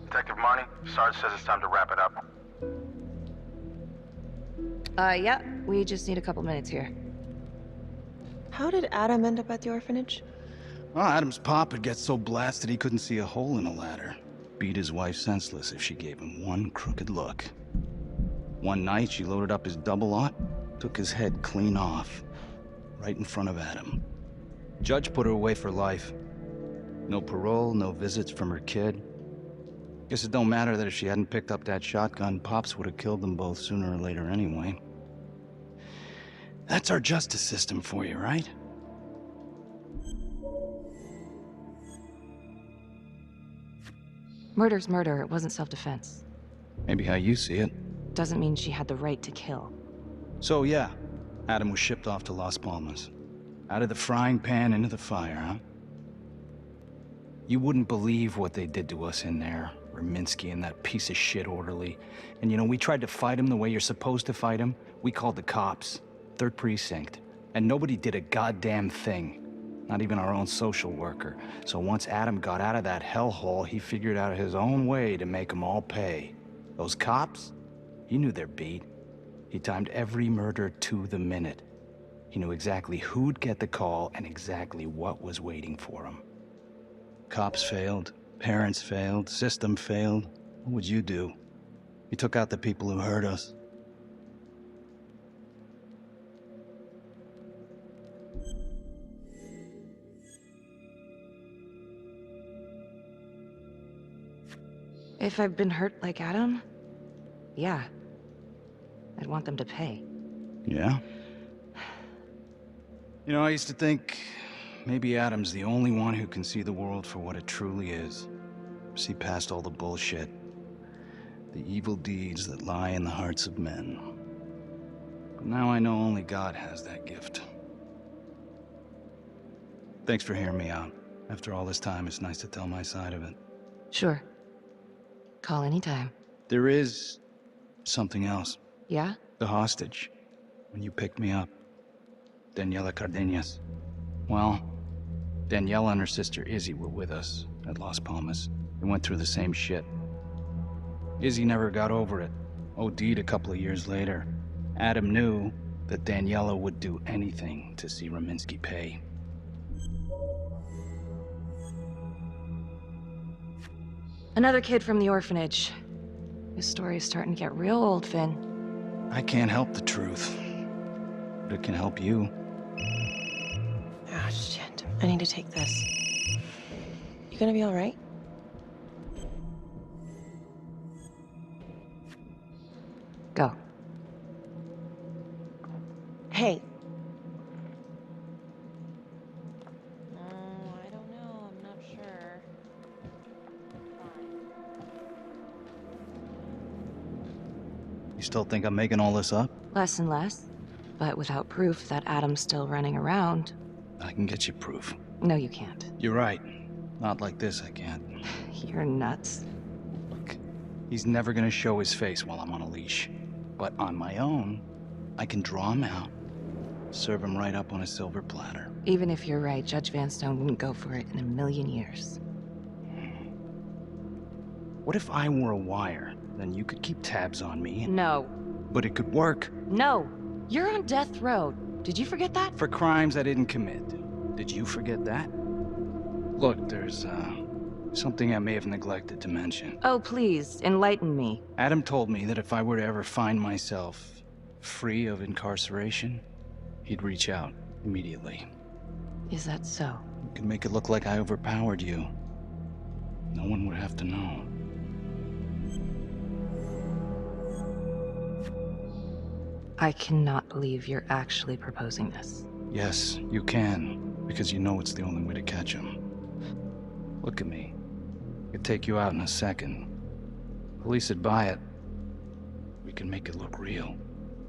Speaker 11: Detective Marnie, Sarge says it's time to wrap it up.
Speaker 6: Yeah, we just need a couple minutes here.
Speaker 9: How did Adam end up at the orphanage?
Speaker 16: Well, Adam's pop had got so blasted he couldn't see a hole in a ladder. Beat his wife senseless if she gave him one crooked look. One night, she loaded up his double-aught, took his head clean off, right in front of Adam. Judge put her away for life. No parole, no visits from her kid. Guess it don't matter that if she hadn't picked up that shotgun, Pops would have killed them both sooner or later anyway. That's our justice system for you, right?
Speaker 6: Murder's murder. It wasn't self-defense.
Speaker 16: Maybe how you see it.
Speaker 6: Doesn't mean she had the right to kill.
Speaker 16: So yeah, Adam was shipped off to Las Palmas. Out of the frying pan into the fire, huh? You wouldn't believe what they did to us in there. Raminsky and that piece of shit orderly. And you know, we tried to fight him the way you're supposed to fight him. We called the cops. 3rd Precinct. And nobody did a goddamn thing. Not even our own social worker. So once Adam got out of that hellhole, he figured out his own way to make them all pay. Those cops? He knew their beat. He timed every murder to the minute. He knew exactly who'd get the call and exactly what was waiting for him. Cops failed, parents failed, system failed. What would you do? You took out the people who hurt us.
Speaker 6: If I've been hurt like Adam? Yeah. I'd want them to pay.
Speaker 16: Yeah? You know, I used to think maybe Adam's the only one who can see the world for what it truly is. See past all the bullshit. The evil deeds that lie in the hearts of men. But now I know only God has that gift. Thanks for hearing me out. After all this time, it's nice to tell my side of it.
Speaker 6: Sure. Call anytime.
Speaker 16: There is something else.
Speaker 6: Yeah?
Speaker 16: The hostage. When you picked me up. Daniela Cardenas. Well, Daniela and her sister Izzy were with us at Las Palmas. They went through the same shit. Izzy never got over it. OD'd a couple of years later. Adam knew that Daniela would do anything to see Raminsky pay.
Speaker 6: Another kid from the orphanage. This story is starting to get real old, Finn.
Speaker 16: I can't help the truth, but it can help you.
Speaker 9: Ah, shit. I need to take this. You gonna be all right?
Speaker 6: Go.
Speaker 9: Hey. I don't know. I'm not sure.
Speaker 16: You still think I'm making all this up?
Speaker 6: Less and less. But without proof that Adam's still running around...
Speaker 16: I can get you proof.
Speaker 6: No, you can't.
Speaker 16: You're right. Not like this, I can't.
Speaker 6: You're nuts.
Speaker 16: Look, he's never gonna show his face while I'm on a leash. But on my own, I can draw him out, serve him right up on a silver platter.
Speaker 6: Even if you're right, Judge Vanstone wouldn't go for it in a million years.
Speaker 16: What if I were a wire? Then you could keep tabs on me. And...
Speaker 6: No.
Speaker 16: But it could work.
Speaker 6: No. You're on death row. Did you forget that?
Speaker 16: For crimes I didn't commit. Did you forget that? Look, there's, something I may have neglected to mention.
Speaker 6: Oh, please, enlighten me.
Speaker 16: Adam told me that if I were to ever find myself free of incarceration, he'd reach out immediately.
Speaker 6: Is that so?
Speaker 16: You could make it look like I overpowered you. No one would have to know.
Speaker 6: I cannot believe you're actually proposing this.
Speaker 16: Yes, you can, because you know it's the only way to catch him. Look at me. I could take you out in a second. Police would buy it. We can make it look real.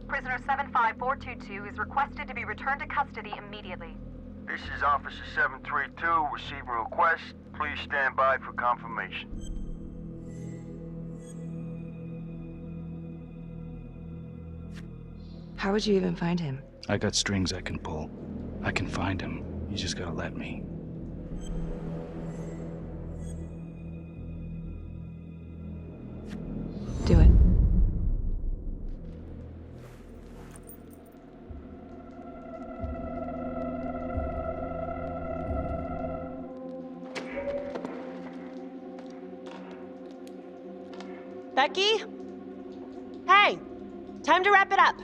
Speaker 4: Prisoner 75422 is requested to be returned to custody immediately.
Speaker 11: This is Officer 732 receiving request. Please stand by for confirmation.
Speaker 6: How would you even find him?
Speaker 16: I got strings I can pull. I can find him. You just gotta let me.
Speaker 6: Do it.
Speaker 9: Becky? Hey! Time to wrap it up.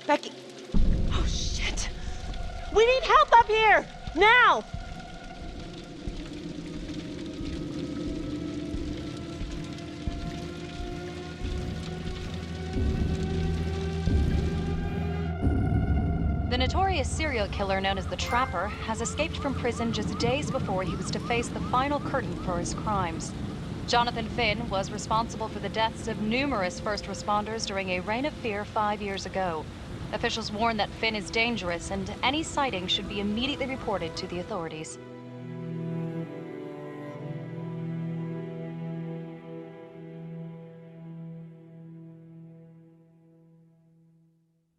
Speaker 9: Becky. Oh, shit. We need help up here! Now!
Speaker 8: The notorious serial killer known as the Trapper has escaped from prison just days before he was to face the final curtain for his crimes. Jonathan Finn was responsible for the deaths of numerous first responders during a reign of fear 5 years ago. Officials warn that Finn is dangerous and any sighting should be immediately reported to the authorities.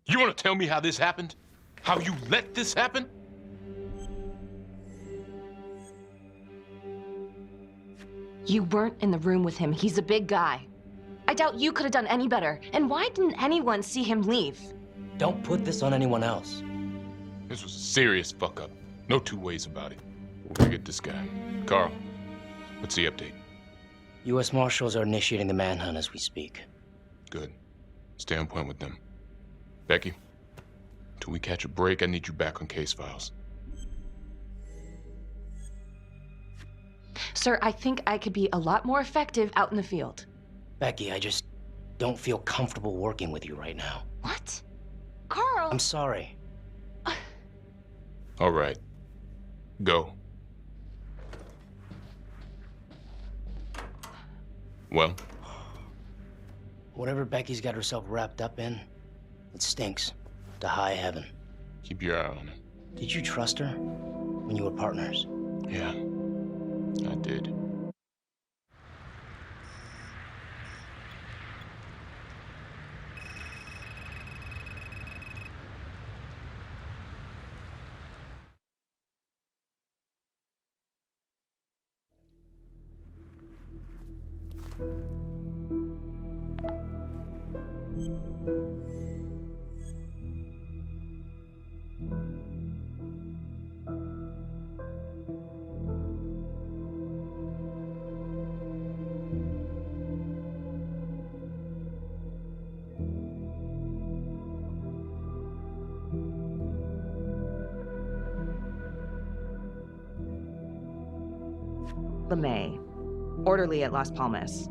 Speaker 12: You want to tell me how this happened? How you let this happen?
Speaker 6: You weren't in the room with him. He's a big guy. I doubt you could have done any better. And why didn't anyone see him leave?
Speaker 14: Don't put this on anyone else.
Speaker 12: This was a serious fuck-up. No two ways about it. We're gonna get this guy. Carl, what's the update?
Speaker 14: U.S. Marshals are initiating the manhunt as we speak.
Speaker 12: Good. Stay on point with them. Becky, Till we catch a break, I need you back on case files.
Speaker 6: Sir, I think I could be a lot more effective out in the field.
Speaker 14: Becky, I just don't feel comfortable working with you right now.
Speaker 6: What? Carl!
Speaker 14: I'm sorry.
Speaker 12: All right. Go. Well?
Speaker 14: Whatever Becky's got herself wrapped up in, it stinks to high heaven.
Speaker 12: Keep your eye on her.
Speaker 14: Did you trust her when you were partners?
Speaker 12: Yeah, I did.
Speaker 6: LeMay, orderly at Las Palmas.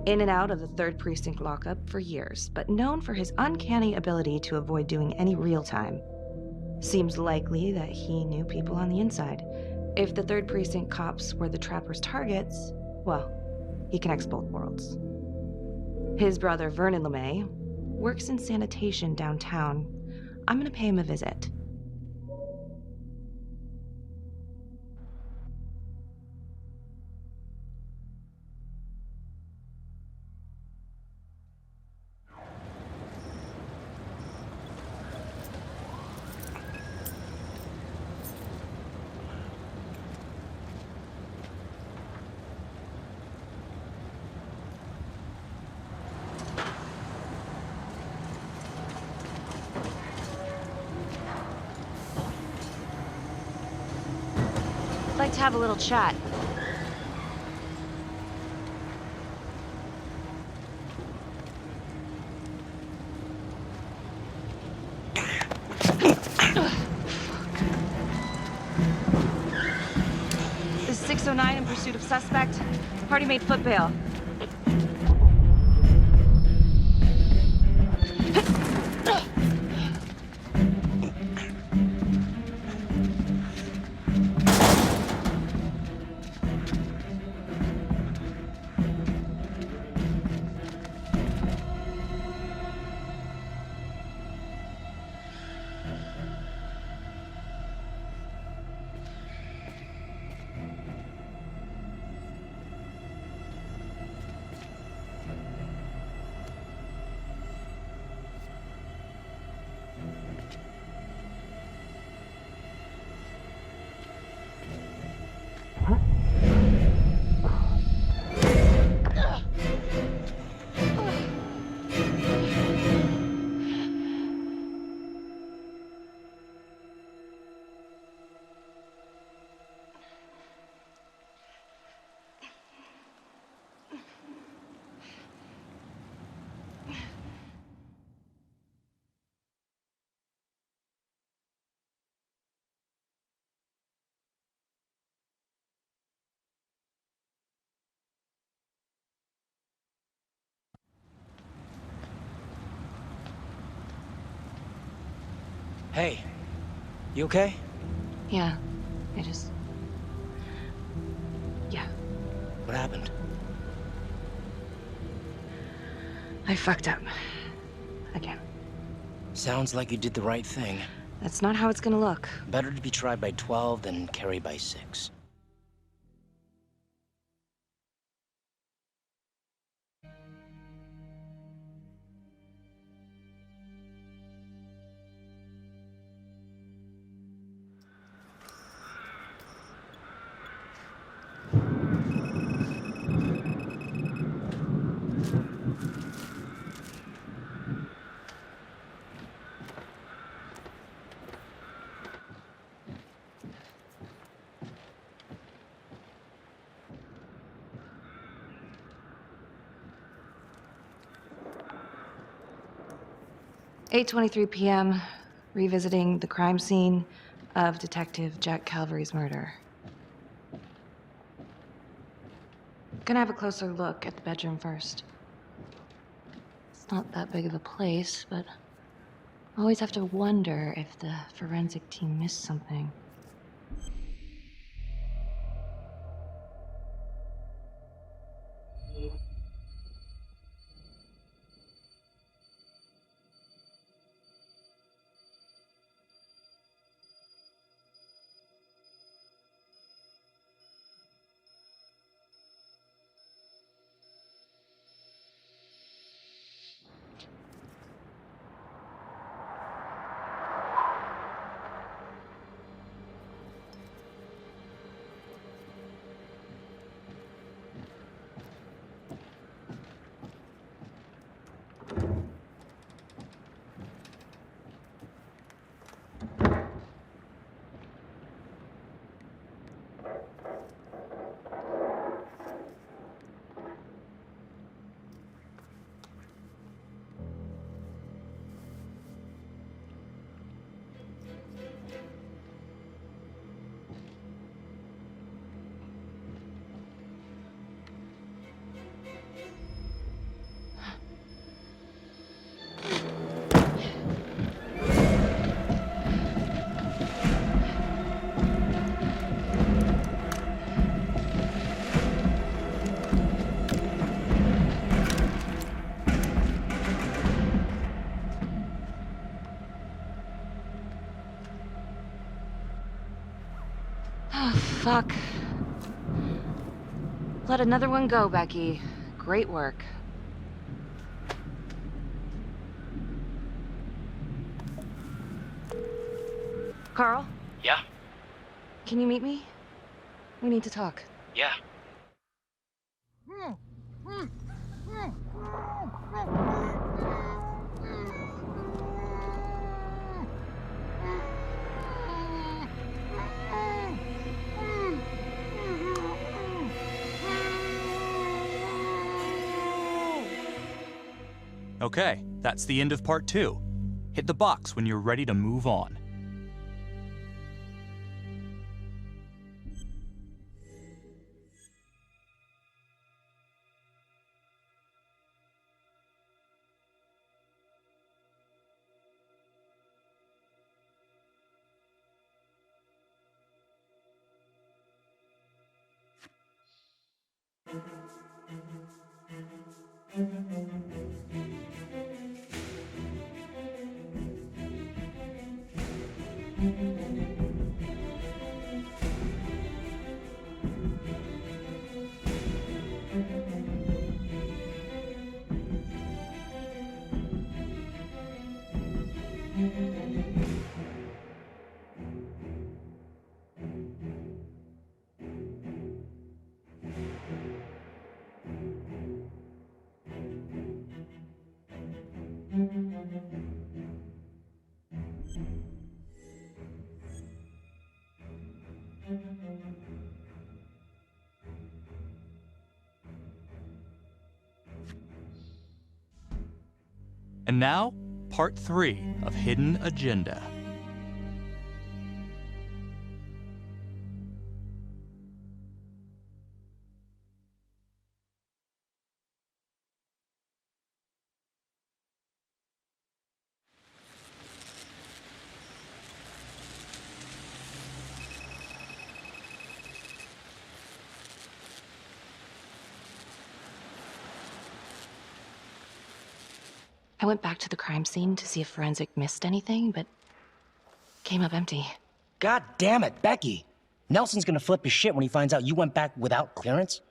Speaker 6: In and out of the 3rd Precinct lockup for years, but known for his uncanny ability to avoid doing any real time. Seems likely that he knew people on the inside. If the 3rd Precinct cops were the Trapper's targets, well, he connects both worlds. His brother, Vernon LeMay, works in sanitation downtown. I'm gonna pay him a visit. I'd like to have a little chat. This is 609 in pursuit of suspect. Party made foot bail.
Speaker 14: Hey, you okay?
Speaker 6: Yeah, Yeah.
Speaker 14: What happened?
Speaker 6: I fucked up. Again.
Speaker 14: Sounds like you did the right thing.
Speaker 6: That's not how it's gonna look.
Speaker 14: Better to be tried by 12 than carried by 6.
Speaker 6: "8:23 p.m. revisiting the crime scene of Detective Jack Calvary's murder. Gonna have a closer look at the bedroom first. It's not that big of a place, but I always have to wonder if the forensic team missed something. Oh, fuck. Let another one go, Becky. Great work. Carl?
Speaker 14: Yeah?
Speaker 6: Can you meet me? We need to talk.
Speaker 14: Yeah.
Speaker 3: Okay, that's the end of part 2. Hit the box when you're ready to move on. And now, part 3 of Hidden Agenda.
Speaker 6: I went back to the crime scene to see if forensic missed anything, but came up empty.
Speaker 14: God damn it, Becky! Nelson's gonna flip his shit when he finds out you went back without clearance.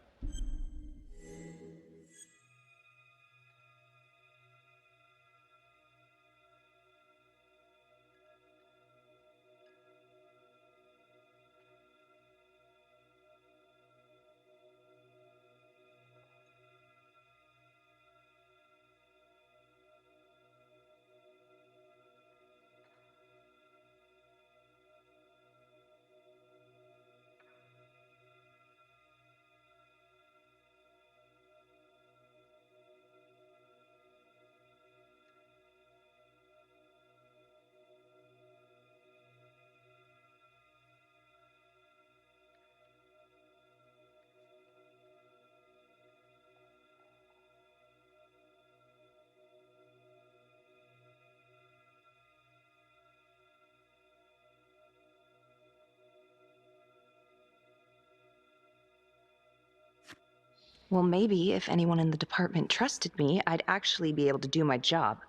Speaker 6: Well, maybe if anyone in the department trusted me, I'd actually be able to do my job.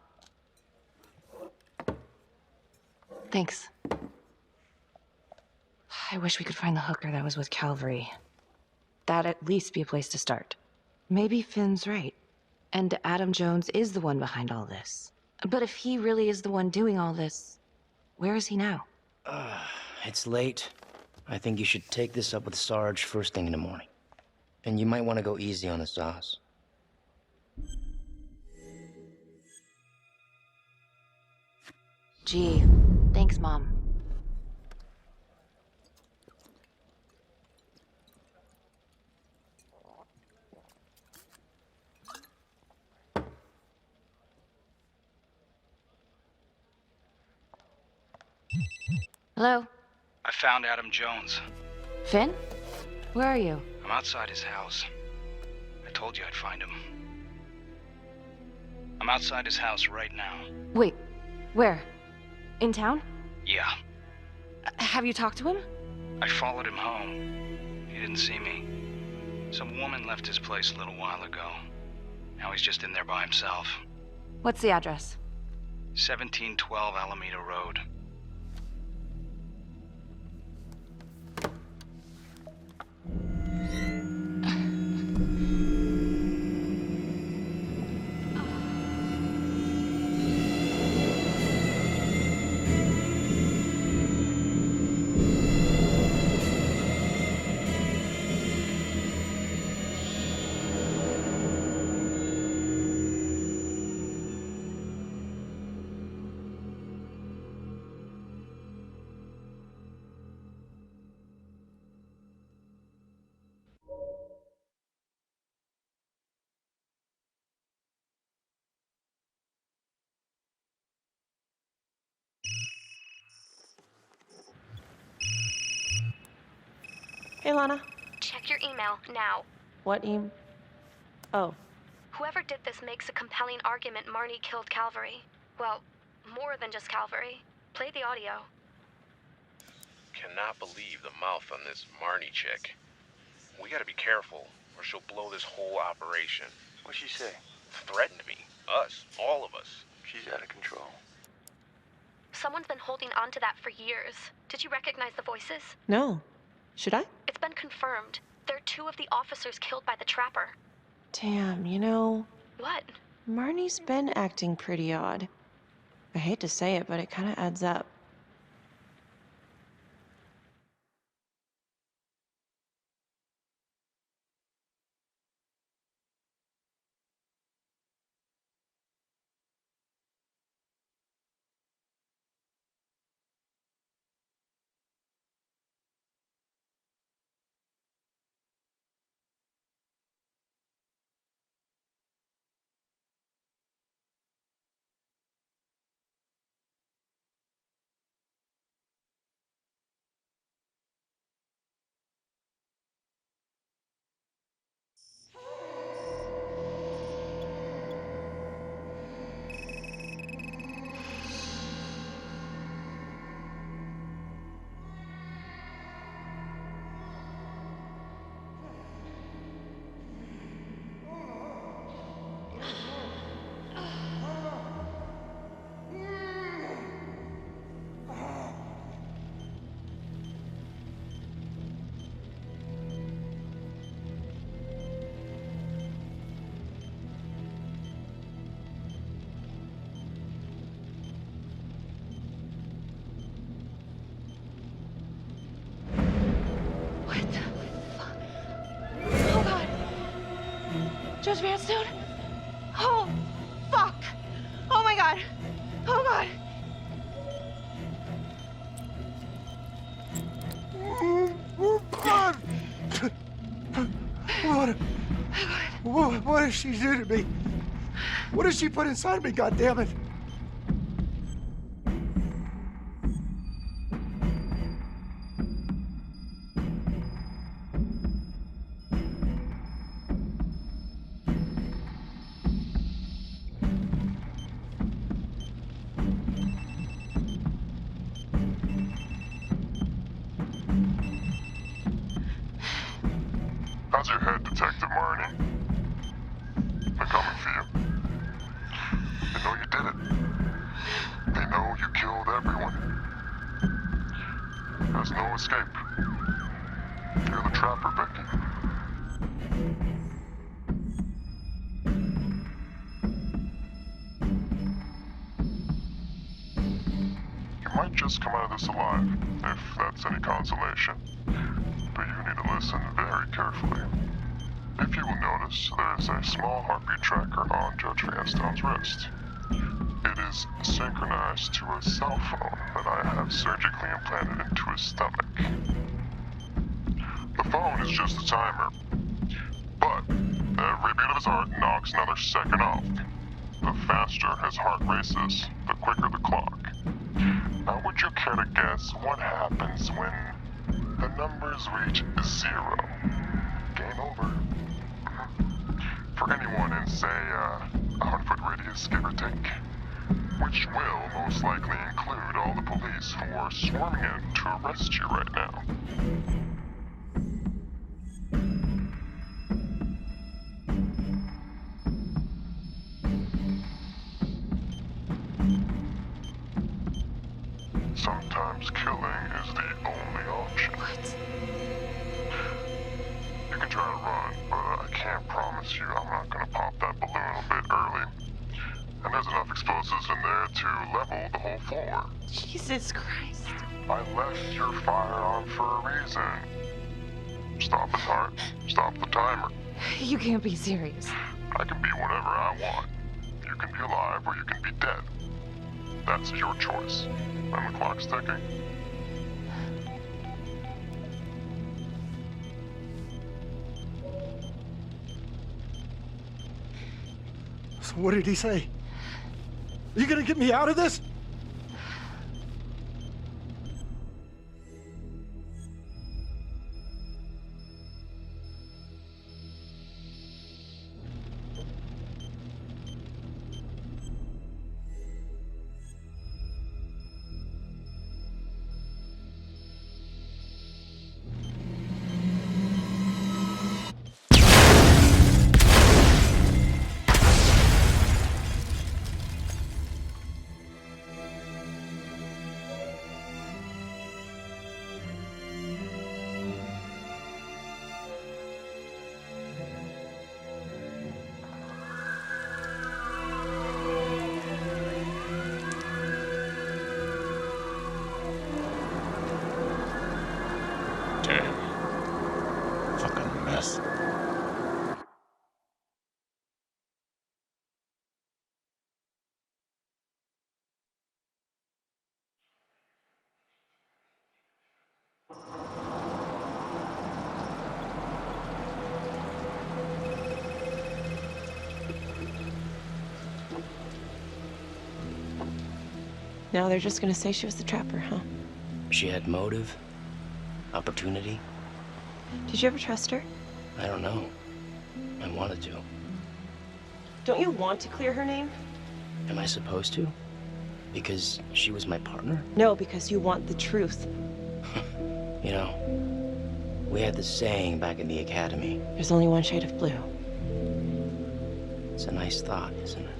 Speaker 6: Thanks. I wish we could find the hooker that was with Calvary. That'd at least be a place to start. Maybe Finn's right. And Adam Jones is the one behind all this. But if he really is the one doing all this, where is he now?
Speaker 14: It's late. I think you should take this up with Sarge first thing in the morning. And you might want to go easy on the sauce.
Speaker 6: Gee, thanks, Mom. Hello?
Speaker 16: I found Adam Jones.
Speaker 6: Finn? Where are you?
Speaker 16: I'm outside his house. I told you I'd find him. I'm outside his house right now.
Speaker 6: Wait, where? In town?
Speaker 16: Yeah.
Speaker 6: Have you talked to him?
Speaker 16: I followed him home. He didn't see me. Some woman left his place a little while ago. Now he's just in there by himself.
Speaker 6: What's the address?
Speaker 16: 1712 Alameda Road.
Speaker 9: Hey, Lana.
Speaker 15: Check your email now.
Speaker 9: What Oh.
Speaker 15: Whoever did this makes a compelling argument Marnie killed Calvary. Well, more than just Calvary. Play the audio.
Speaker 7: Cannot believe the mouth on this Marnie chick. We gotta be careful, or she'll blow this whole operation.
Speaker 11: What'd she say?
Speaker 7: Threatened me. Us. All of us.
Speaker 11: She's out of control.
Speaker 15: Someone's been holding on to that for years. Did you recognize the voices?
Speaker 9: No. Should I?
Speaker 15: It's been confirmed. They're two of the officers killed by the trapper.
Speaker 9: Damn, you know...
Speaker 15: What?
Speaker 9: Marnie's been acting pretty odd. I hate to say it, but it kind of adds up.
Speaker 18: Judge Vanstone? Oh, fuck! Oh my god! Oh god!
Speaker 10: What did she do to me? What did she put inside me, goddammit?
Speaker 20: How's your head, Detective Marnie? everyone. There's no escape. You're the trapper, Becky. You might just come out of this alive, if that's any consolation. But you need to listen very carefully. If you will notice, there's a small heartbeat tracker on Judge Vanstone's wrist. It is synchronized to a cell phone that I have surgically implanted into his stomach. The phone is just a timer, but every beat of his heart knocks another second off. The faster his heart races, the quicker the clock. Now, would you care to guess what happens when the numbers reach 0? Game over. For anyone in, say, a 100-foot radius, give or take. Which will most likely include all the police who are swarming in to arrest you right now. Sometimes killing is the only option. What? You can try to run, but I can't promise you I'm not gonna pop that balloon a bit early. And there's enough explosives in there to level the whole floor.
Speaker 9: Jesus Christ.
Speaker 20: I left your fire on for a reason. Stop his heart. Stop the timer.
Speaker 6: You can't be serious.
Speaker 20: I can be whatever I want. You can be alive or you can be dead. That's your choice. And the clock's ticking.
Speaker 10: So what did he say? Are you gonna get me out of this?
Speaker 20: Fucking mess.
Speaker 9: Now they're just gonna say she was the trapper, huh?
Speaker 14: She had motive, opportunity.
Speaker 9: Did you ever trust her?
Speaker 14: I don't know. I wanted to.
Speaker 9: Don't you want to clear her name?
Speaker 14: Am I supposed to? Because she was my partner?
Speaker 9: No, because you want the truth.
Speaker 14: You know, we had this saying back in the academy.
Speaker 9: There's only one shade of blue.
Speaker 14: It's a nice thought, isn't it?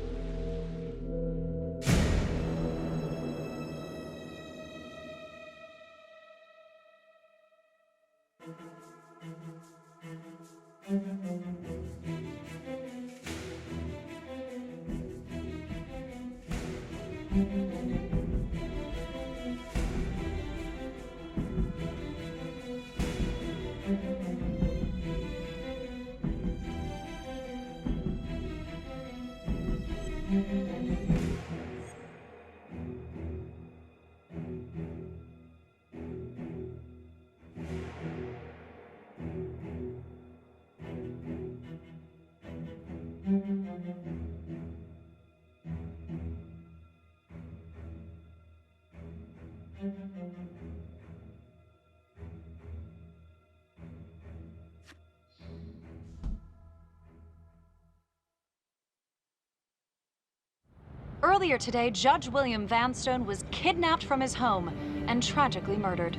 Speaker 8: Earlier today, Judge William Vanstone was kidnapped from his home and tragically murdered.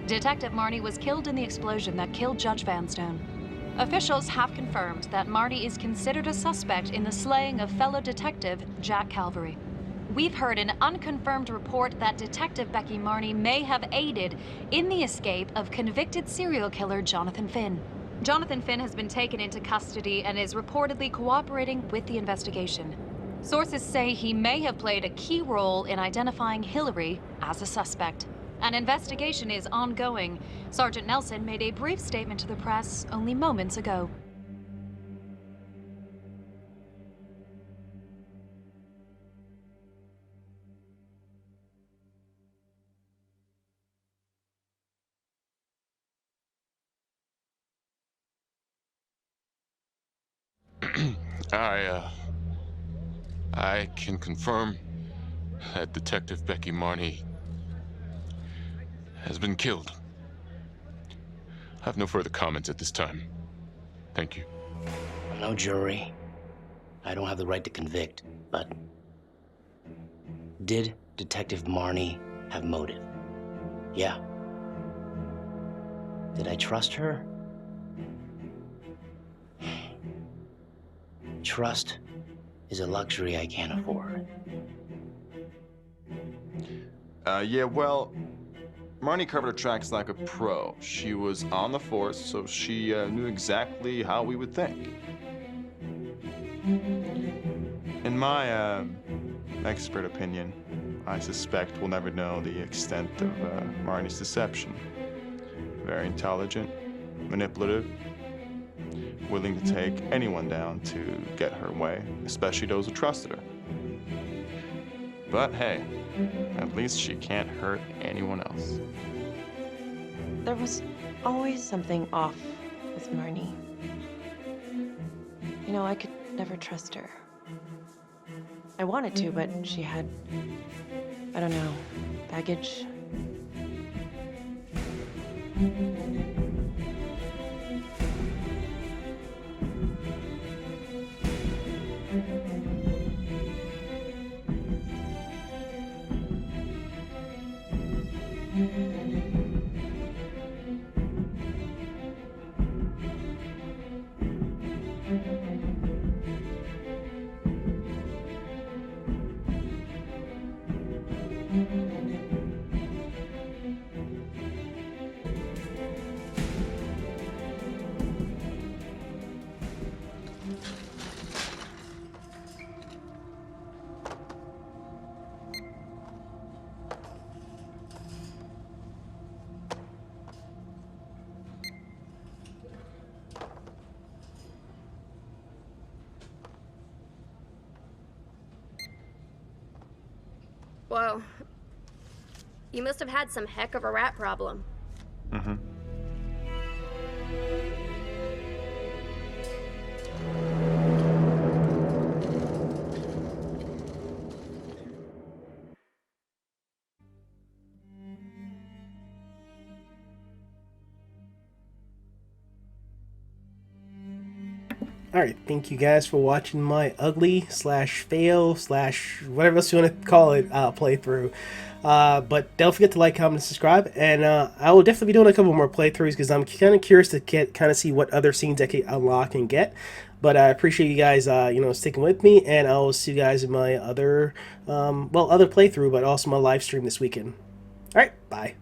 Speaker 8: Detective Marnie was killed in the explosion that killed Judge Vanstone. Officials have confirmed that Marnie is considered a suspect in the slaying of fellow detective Jack Calvary. We've heard an unconfirmed report that Detective Becky Marnie may have aided in the escape of convicted serial killer Jonathan Finn. Jonathan Finn has been taken into custody and is reportedly cooperating with the investigation. Sources say he may have played a key role in identifying Hillary as a suspect. An investigation is ongoing. Sergeant Nelson made a brief statement to the press only moments ago.
Speaker 12: I can confirm that Detective Becky Marnie has been killed. I have no further comments at this time. Thank you.
Speaker 14: No jury. I don't have the right to convict, but did Detective Marnie have motive? Yeah. Did I trust her? Trust is a luxury I can't afford.
Speaker 17: Yeah, well, Marnie covered her tracks like a pro. She was on the force, so she knew exactly how we would think. In my expert opinion, I suspect we'll never know the extent of Marnie's deception. Very intelligent, manipulative, willing to take anyone down to get her way, especially those who trusted her. But hey, at least she can't hurt anyone else.
Speaker 9: There was always something off with Marnie. You know, I could never trust her. I wanted to, but she had, I don't know, baggage.
Speaker 15: Whoa. You must have had some heck of a rat problem.
Speaker 17: Mm-hmm.
Speaker 2: Alright, thank you guys for watching my ugly slash fail slash whatever else you want to call it playthrough. But don't forget to like, comment, and subscribe. And I will definitely be doing a couple more playthroughs because I'm kind of curious to kind of see what other scenes I can unlock and get. But I appreciate you guys, sticking with me. And I will see you guys in my other, other playthrough, but also my live stream this weekend. Alright, bye.